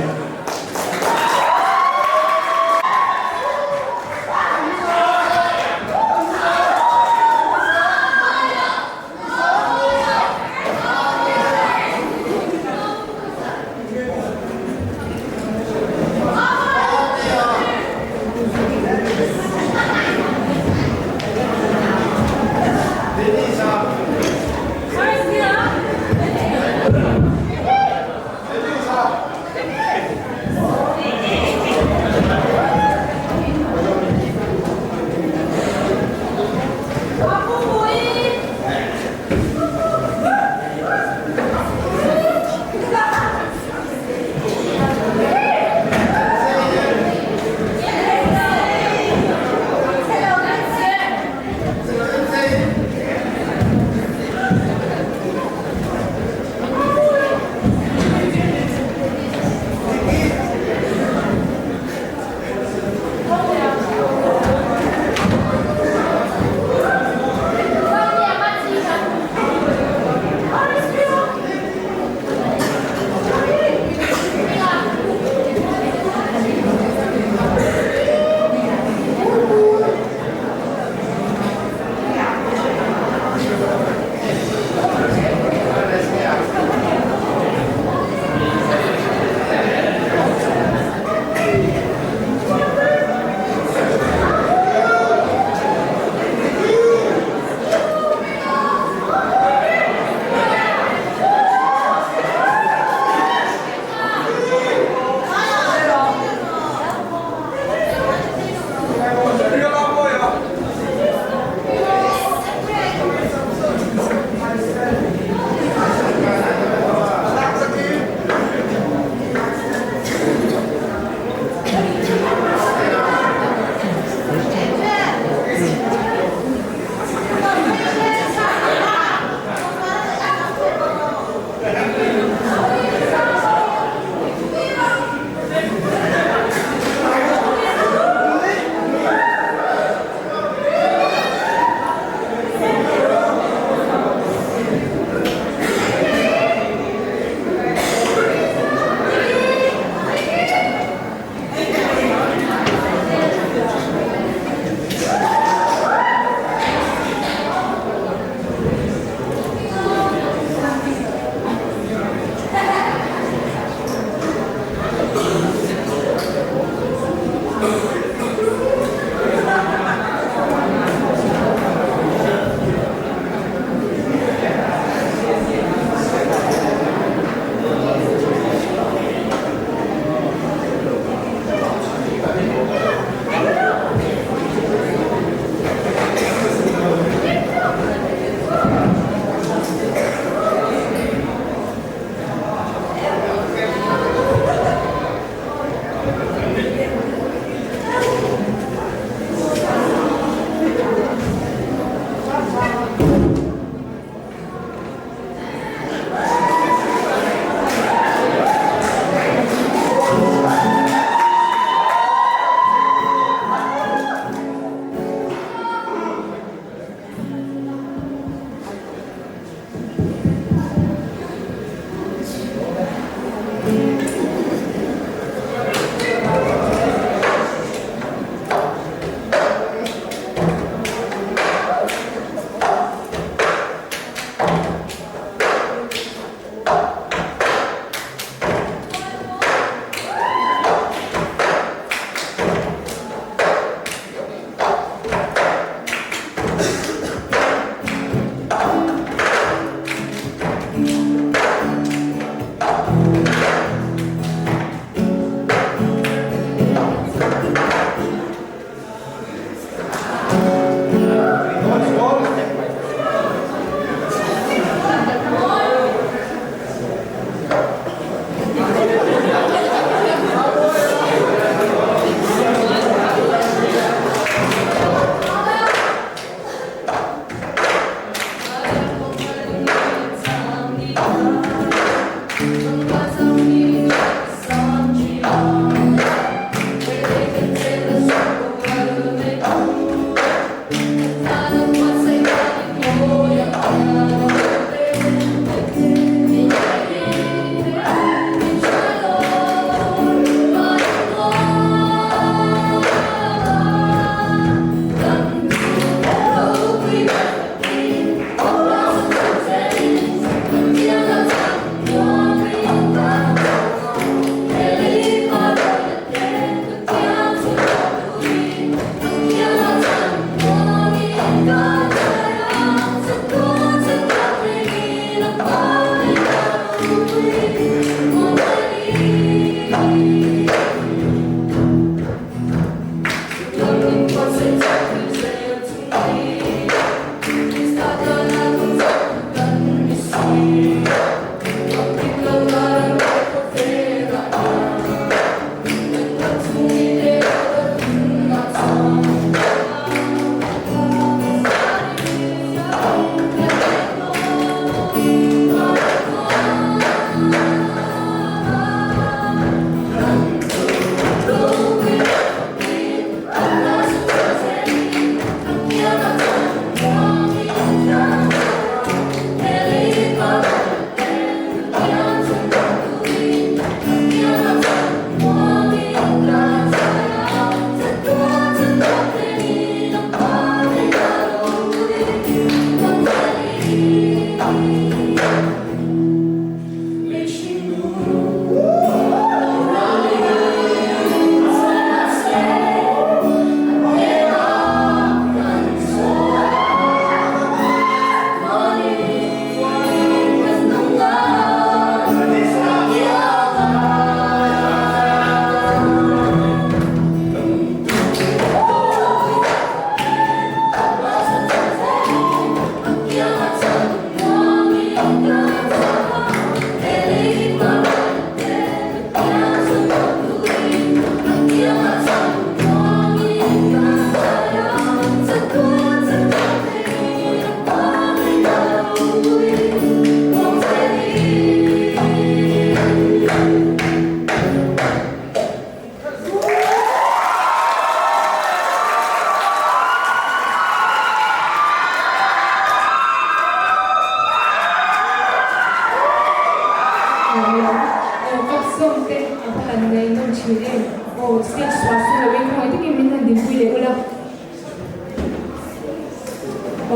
song te apalan nei non chile o stage was la we ko te ki min din pui le ula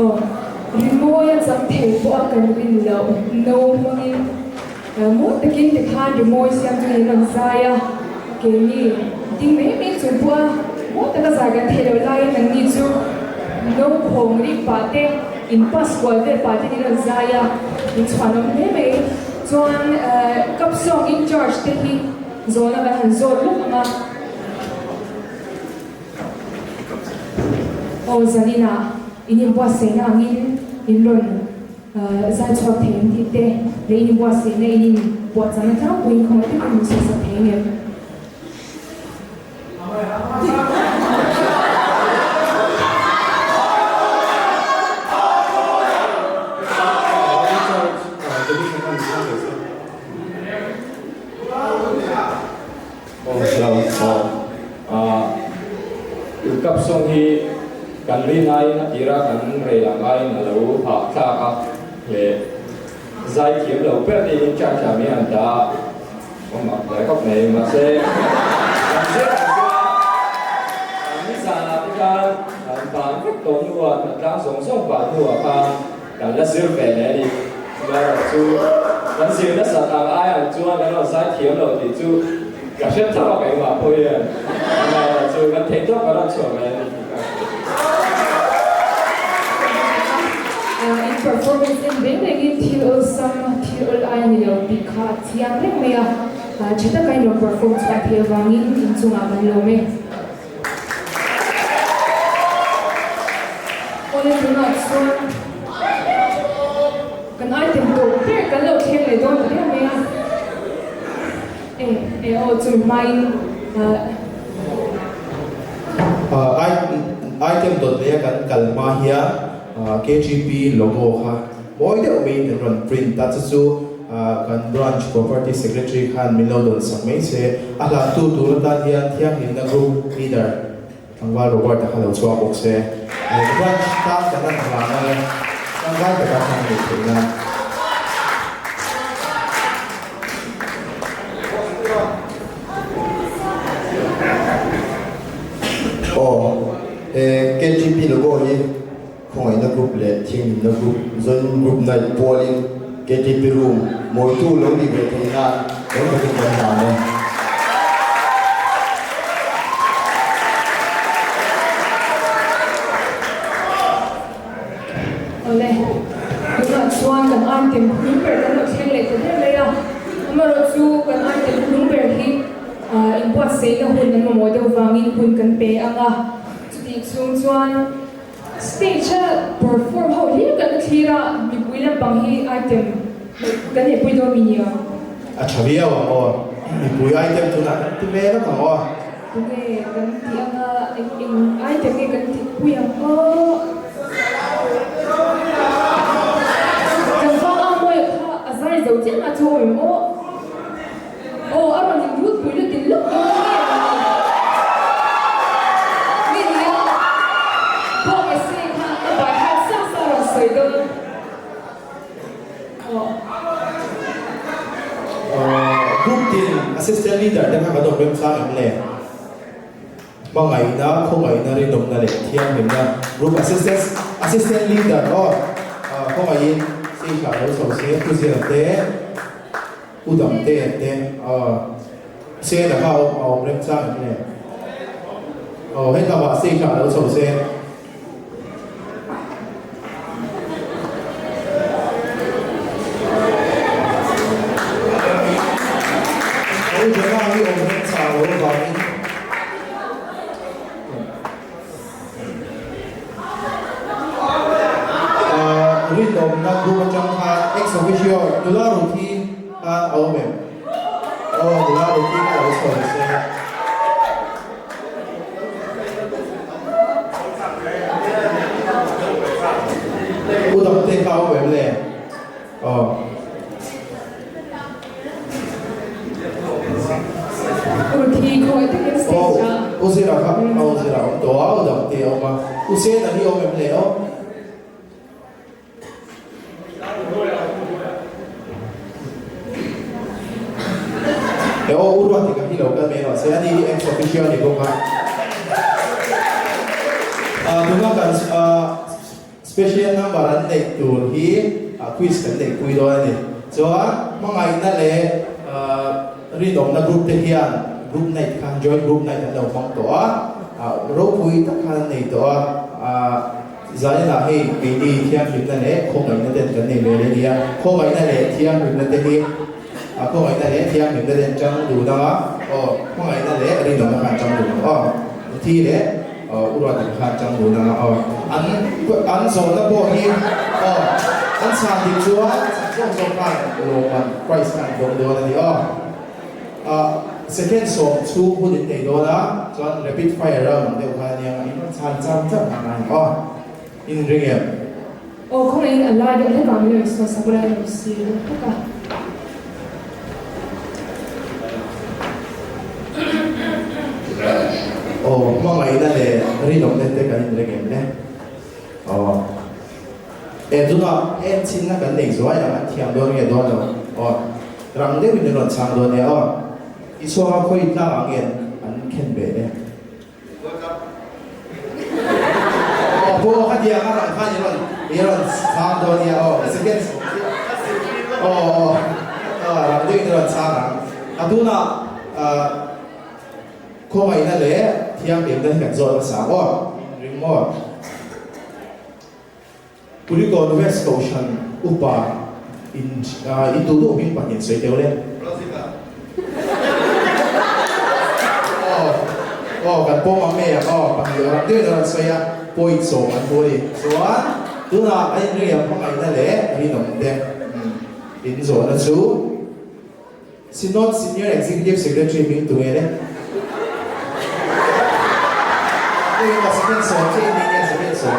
o rimoya sam the po kan bin lo no mangin mo te kin te khan rimoy siam tu ni saya ke ni ding me me chu po mo ta ka zaga the lo lai nang ni chu no khong ri pa te in paskwal ve pa te ni saya in chhanom me me chuan cup song in charge te hi zona ga han zor lu ma o zanina in bua se na ngin in ron za chwa them ti te le in bua se ne in bua chana ta win khong te kun se sa them ye cấp song hi kan ri nai na tira kan re la ngai na lo ha tha ka le zai kiếm lo pe ni cha cha mi an da ông mặc lại góc này mà sẽ ni sa na ka ban cái tổ nuột đang sống sống bản nuột ka kan la sir về này đi mà chú kan sir na sa ta ai an chú an nó zai kiếm lo thì chú cả xếp thao cái mà thôi mà chú kan thấy tốt cái đó chuẩn này in performance in being in till some till I know because yang le me chata kind of performance that here wangin in chunga ban lo me only do not so kan item to per kan lo khen le don le me o chu mai item dot le kan kalma hiya KGP logo ha boy de main run print ta chu kan branch property secretary khan milodon samai se ala tu ta hian thiang in na group leader angwa robert ta khalo chwa box se branch ta kana na na angwa ta ka khan ni thina KGP logo ni khoi na group le team na group zone group na polling KGP room moi tu lo ni ve thina lo ka tin na ne ole duka chuan kan item number kan lo theng le ko le ya amaro chu kan item number hi in bua se na hun nan mo de wangin hun kan pe anga chuti chung chuan stage perform how li kan thira mi puila bang hi item kan he pui do mi ni chavia wa o mi pui item tu na ti me na ka o ke kan ti anga in item ke kan ti pui anga kan fa a mo kha azai zo chen a chu mo o aron ni youth pui le tin lo group team assistant leader da ka dom rem sa em le ba ngai na kho ngai na ri dom na le thiam nim na group assistant leader o kho ngai si ka lo so se tu se te u dam te se da ka o rem sa em le he ka ba si ka lo so se ex-officio dula ruthi awme dula ruthi ka so se udam te ka awme le ruthi ko te ke stage usira ka usira to udam te oma usena hi awme le eo uruan ti ka hi lo ka me no se ani ex official ni ko ka tunga kan special number an nek tur hi quiz kan nek pui do ani so mangai na le ri dom na group te hian group night kan join group night an lo mong to ro pui ta kan nei to zai la hei ke ni thiam lim na le khong ai na den kan nei le ria khong ai na le thiam lim na te hi khong ai na le thiam lim na den chang du da khong ai na le ri dom na kan chang du thi le uruan ti kan chang du na an so na bo hi an sa ti chua so kan lo man price kan dong do na ni second song two put in the dollar so rapid fire round they can yang in chan in ring em không anh ăn lại được hết cả người so sánh với anh xí tất cả mong ngày đó là ri động đến cái in ring em đấy em chúng ta em xin nó cái này rồi là thiam đó nghe đó rồi rằng đấy mình nói sang đó này iso ha khoi na angin an khen be ne bo ha dia ha ha iron sa do nia second ram de iron sa ram atuna ko mai na le thiam dem da kan zo sa ring mo puri ko west ocean upa in itu do bin panin sai te ole kan po ma me pa yo ra de ra so ya point so man po ni so tu na ai ri ya pa ai na le ri nom de in zo na chu sinot senior executive secretary min tu ne tu ya second so ke ni ya second so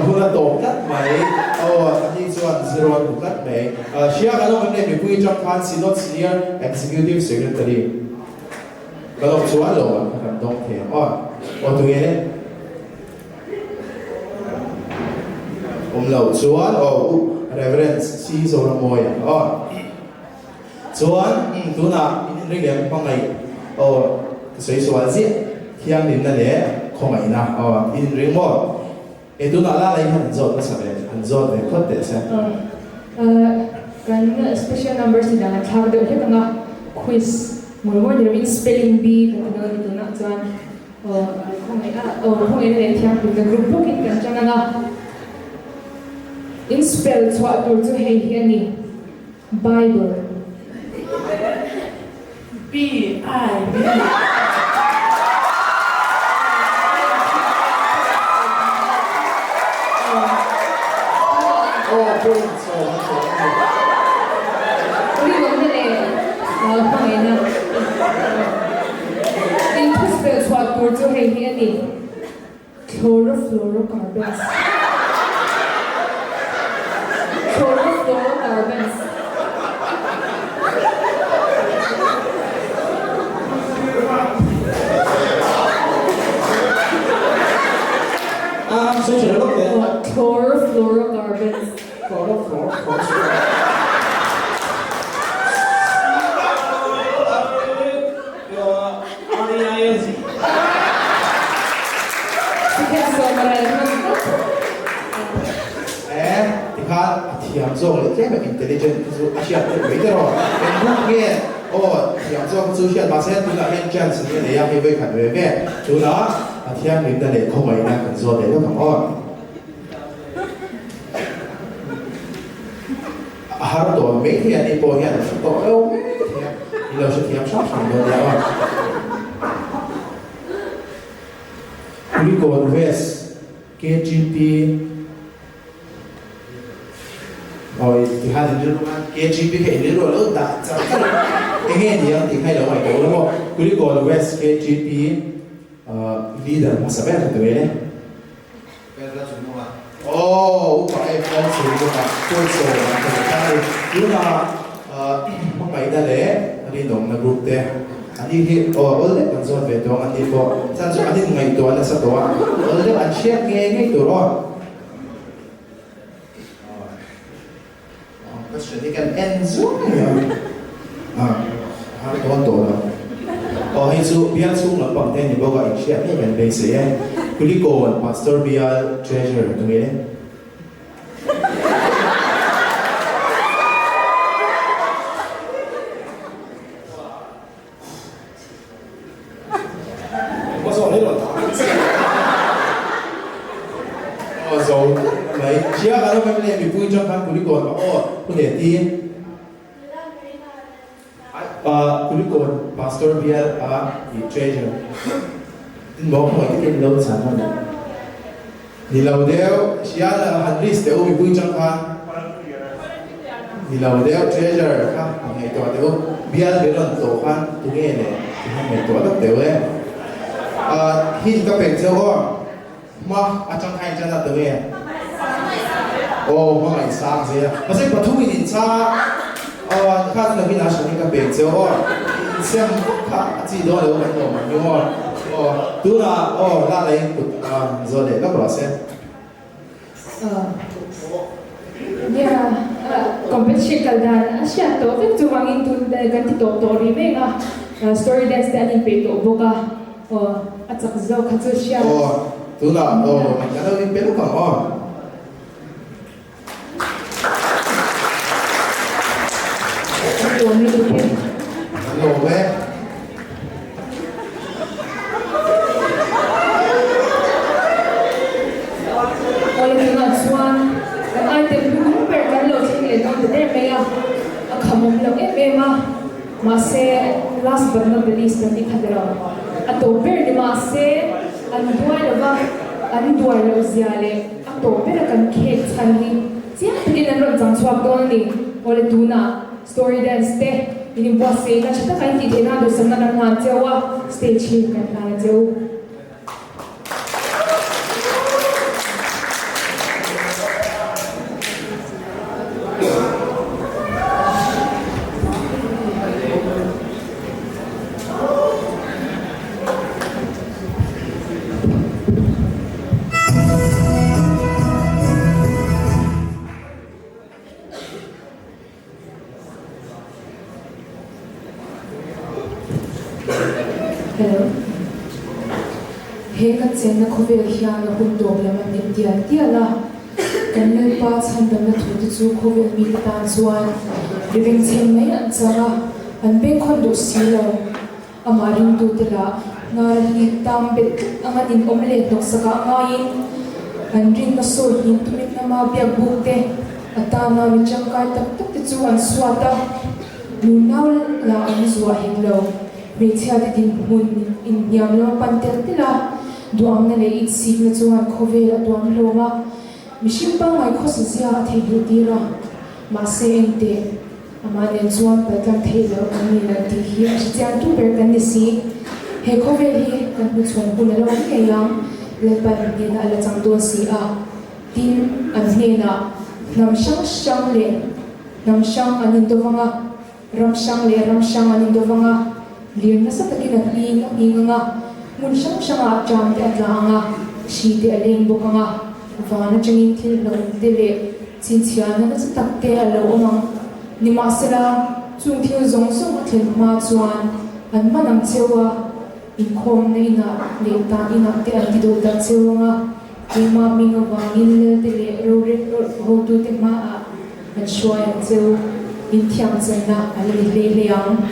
tu na to kat mai ani chuan zero tu kat mai shia ka lo ne mi pui chok khan sinot senior executive secretary ka lo chuan lo kan dong the tu ye lo chuan reverend si zo ra moya chuan tu na in ri lem pa ngai sei chuan zi thiam din na le khomai na in ri mo itu nak lah lain kan zot masa kan zot le kot deh saya. Kan special number sih dah thar deh he kan quiz mula dia min spelling bee kan itu nak cuan không ai để thiam được group booking kan jangan lah in spell chua tur tu hey hian ni Bible B-I-B Chlorofluorocarbons. Chlorofluorocarbons. Saya sudah lupa ya. Chlorofluorocarbons. Thiam zong le thế mà intelligent so asia te vậy đó em cũng nghe thiam zong chú hiện mà sẽ tu là hiện chance như này ya cái khẩn về về chú nó thiam mình ta để không mấy năng cần rồi để nó thằng har to mấy thì anh đi po hiện to đâu thìเราsẽ thiam sắp xong rồi đó Kulikon West KGP thì hai thành viên KGP cái này rồi lớn đã chắc cái nghe thì anh thì hay là ngoài đó đúng không? Kulikon West KGP leader mà sao vậy tụi đấy? Phải phân xử của bạn tôi số là cái này nhưng mà mong mấy ta để đi đồng là group đấy anh đi ở đây còn rồi về đó anh đi có sang chỗ anh đi ngày đó là sao đó ở đây anh share nghe ngay từ đó Jadi kan enzo ya. Har to la. Oh hisu biar sung la pang ten ni boga Asia ni kan base ya. Kuli ko pastor biar treasure tu ni. Rồi đấy chia cả đâu mình bị vui trong khăn của đi cồnคุณเดตีคุณดิโกน pastor biar di treasure tinบอกหน่อยที่เป็นเราสารมันนี่เราเดียวเชียร์ฮันริสเดียวมีvui trong khănนี่เราเดียว treasure ครับไงตัวเดียว biar เรื่องตัวkhăn ตรงนี้เนี่ยที่ทำให้ตัวต้องเดียวเลยหินก็เป็นเจ้าก็มาอาจารย์ไทยจะนัดตัวเองโอ้มาไอ้สร้างเสียมาใช้ปฐมอินทราข้าจะมีนาชนิดกับเป็นเจ้าก็เสียงข้าจีโดนเลยมันโดนมันยุ่งดูนะล่าเลยกุดโซเด็กก็ปลอดเส้นเนี่ยcompetition kaldan asya to fek tuwangin tu ganti to tori mega story dance da ni pe to boga at sakzo khatsu sya tu na man kana ni pelu ka ni tu ke no we ole na swan ai te bu per kan lo thing le don de mega khamom lo ma se last but not the least ni khadra ato per de ma se an duai lo ziale ato per kan khe chan ni sia tin an ro jang chhuak don ni ole tuna story dance te ini buat se na chata kai ti na do samna na han chewa stage hi kan na cheu Hekat sen na khovel hiya na hundog laman din tiya la kan le pa chan dam na thu chu khovel mi ta chuan living chen mai an chara an be khon do silo amarin tu tela ngar ni tam bet angatin omle nok saka ngain an rin na so hin tumit na ma bia bukte ata na mi changkai tak tak te chuan swata nunaw la an zuwa hilo Rachel din hun in yam lo pantel tila duang na le it sig na chuan khovela duang loma mishim pa ngai khos sia thei du tira ma se ente ama ne chuan patlam thei lo ani na ti hi chian tu ber kan ni si he khovel hi kan bu chuan bu na lo ke yang le pa ni na la chang do si a tin an ne na nam shang le nam shang anin do wanga ram shang anin do wanga lian na sa takin at nga mun siyang jam te at nga si te alin buka nga vana changin til no dele sinsiana na sa takte alo umang ni masira chung thiu zong song atin ma chuan an manam chewa in khom na ina le ta ina te an ti do ta chewa nga ma mi nga wangin le dele ro ho tu te ma a an shwai an cheu in thiam chen na ali le yang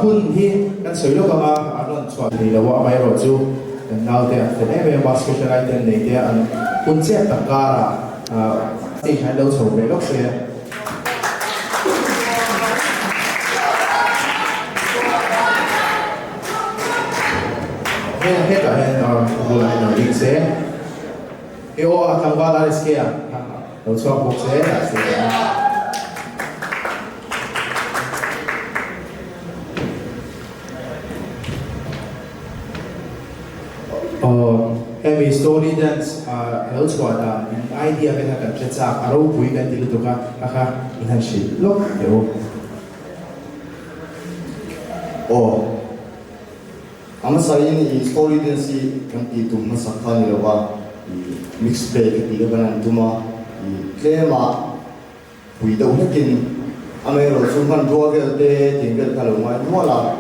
hun hi kan soi lo ka ma aron chwa ni lo wa mai ro chu now te an eve ba special item nei te an hun che ta kara ti hai lo so ve lo se he ta he bu lai no ring se e o a kan ba la ske a lo chwa bu se la se every story dance helps what idea cái thằng cần cha aro bui cái tilu tu ka aka ihan shi lo yo ama sayin I story dance kan ti tu masakha ni lo ba mix play ke ti ga nan tuma klema bui do hakin ame ro sun kan ro ge te tingel ka lo mai wala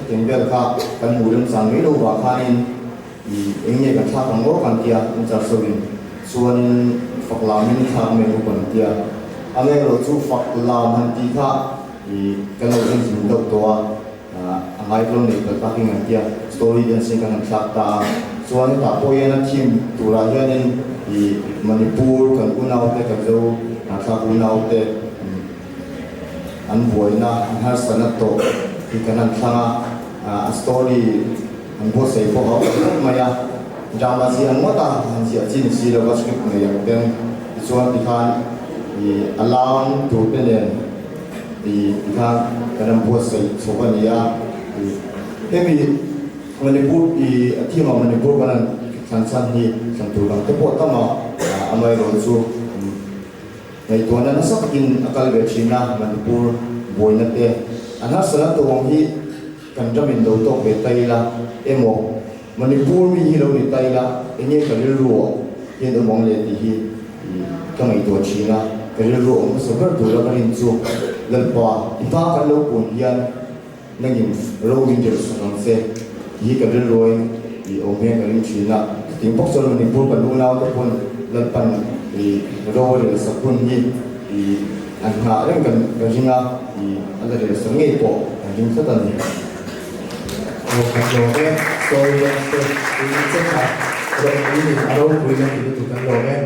tingel ka kan murim sang ni lo ba khanin anh nghe cảm thang ngô kan tia anh chả sâu in xuân phật làm mình thang mình cũng kan tia anh em rồi chú phật làm hành ti kha cái này anh dùng đâu toa anh ai luôn này cái kinh anh tia story dan sing kan thak ta xuân ta poi anh team tu ra cho nên Manipur kan unau te kan zo thak unau te anh buổi na anh har sanat to thì kan anh thang story anh bố sẽ có học mà ya drama gì anh ta anh chỉ chín xí là bắt script này yang tên soal thì kan alarm tu penen thì kan kadang bố sẽ so kan ya tapi Manipur team Manipur kan san ni san tu lang tepo tama amai ro chu nei tu na sakin akal ve china Manipur boina te ana sala to wong hi kan jamin do to be taila emo Manipur mi hi lo ni taila enge ka le ro ye do mong le ti hi ka ngai to china ka le ro mo so ber tu la ka rin chu lal pa ipa ka lo pun hian nangin ro win jer sang se hi ka le ro I o me ka rin china ting bok so Manipur ka lu nau to pun lal pan ro le sa pun hi an ha reng kan ka jinga ala le sa ngai po jing sa tan ni kan lo ke story dan ini cepat dan ini aro bui yang itu kan lo ke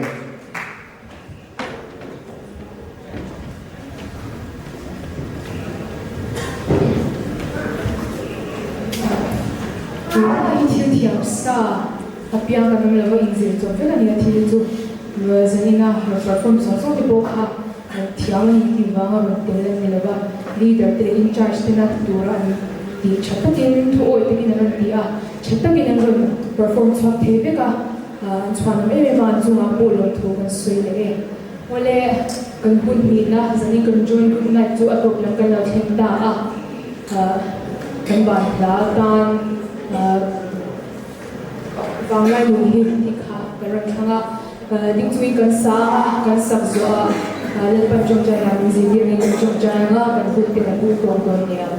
一天天sa apiang kan melawa ingzir tu, tapi kan ia tiada tu, zani na perform sosok di bawah thiang hi wanga ron tel le leba leader te in charge te na dura ni ti chatakin thu oi te kin ron ti a chatakin ron perform chhak thebe ka chwan me ma chunga polo thu kan sui le e wale kan hun hi na zani kan join kun na chu atop lang kan la thlem ta a kan ban la tan wang lai lu hi ti kha kan thanga ding chui kan sa kan sak zo le pan jong jai na mi zi ni kan jong jai nga kan hu te na pu tong tong ni a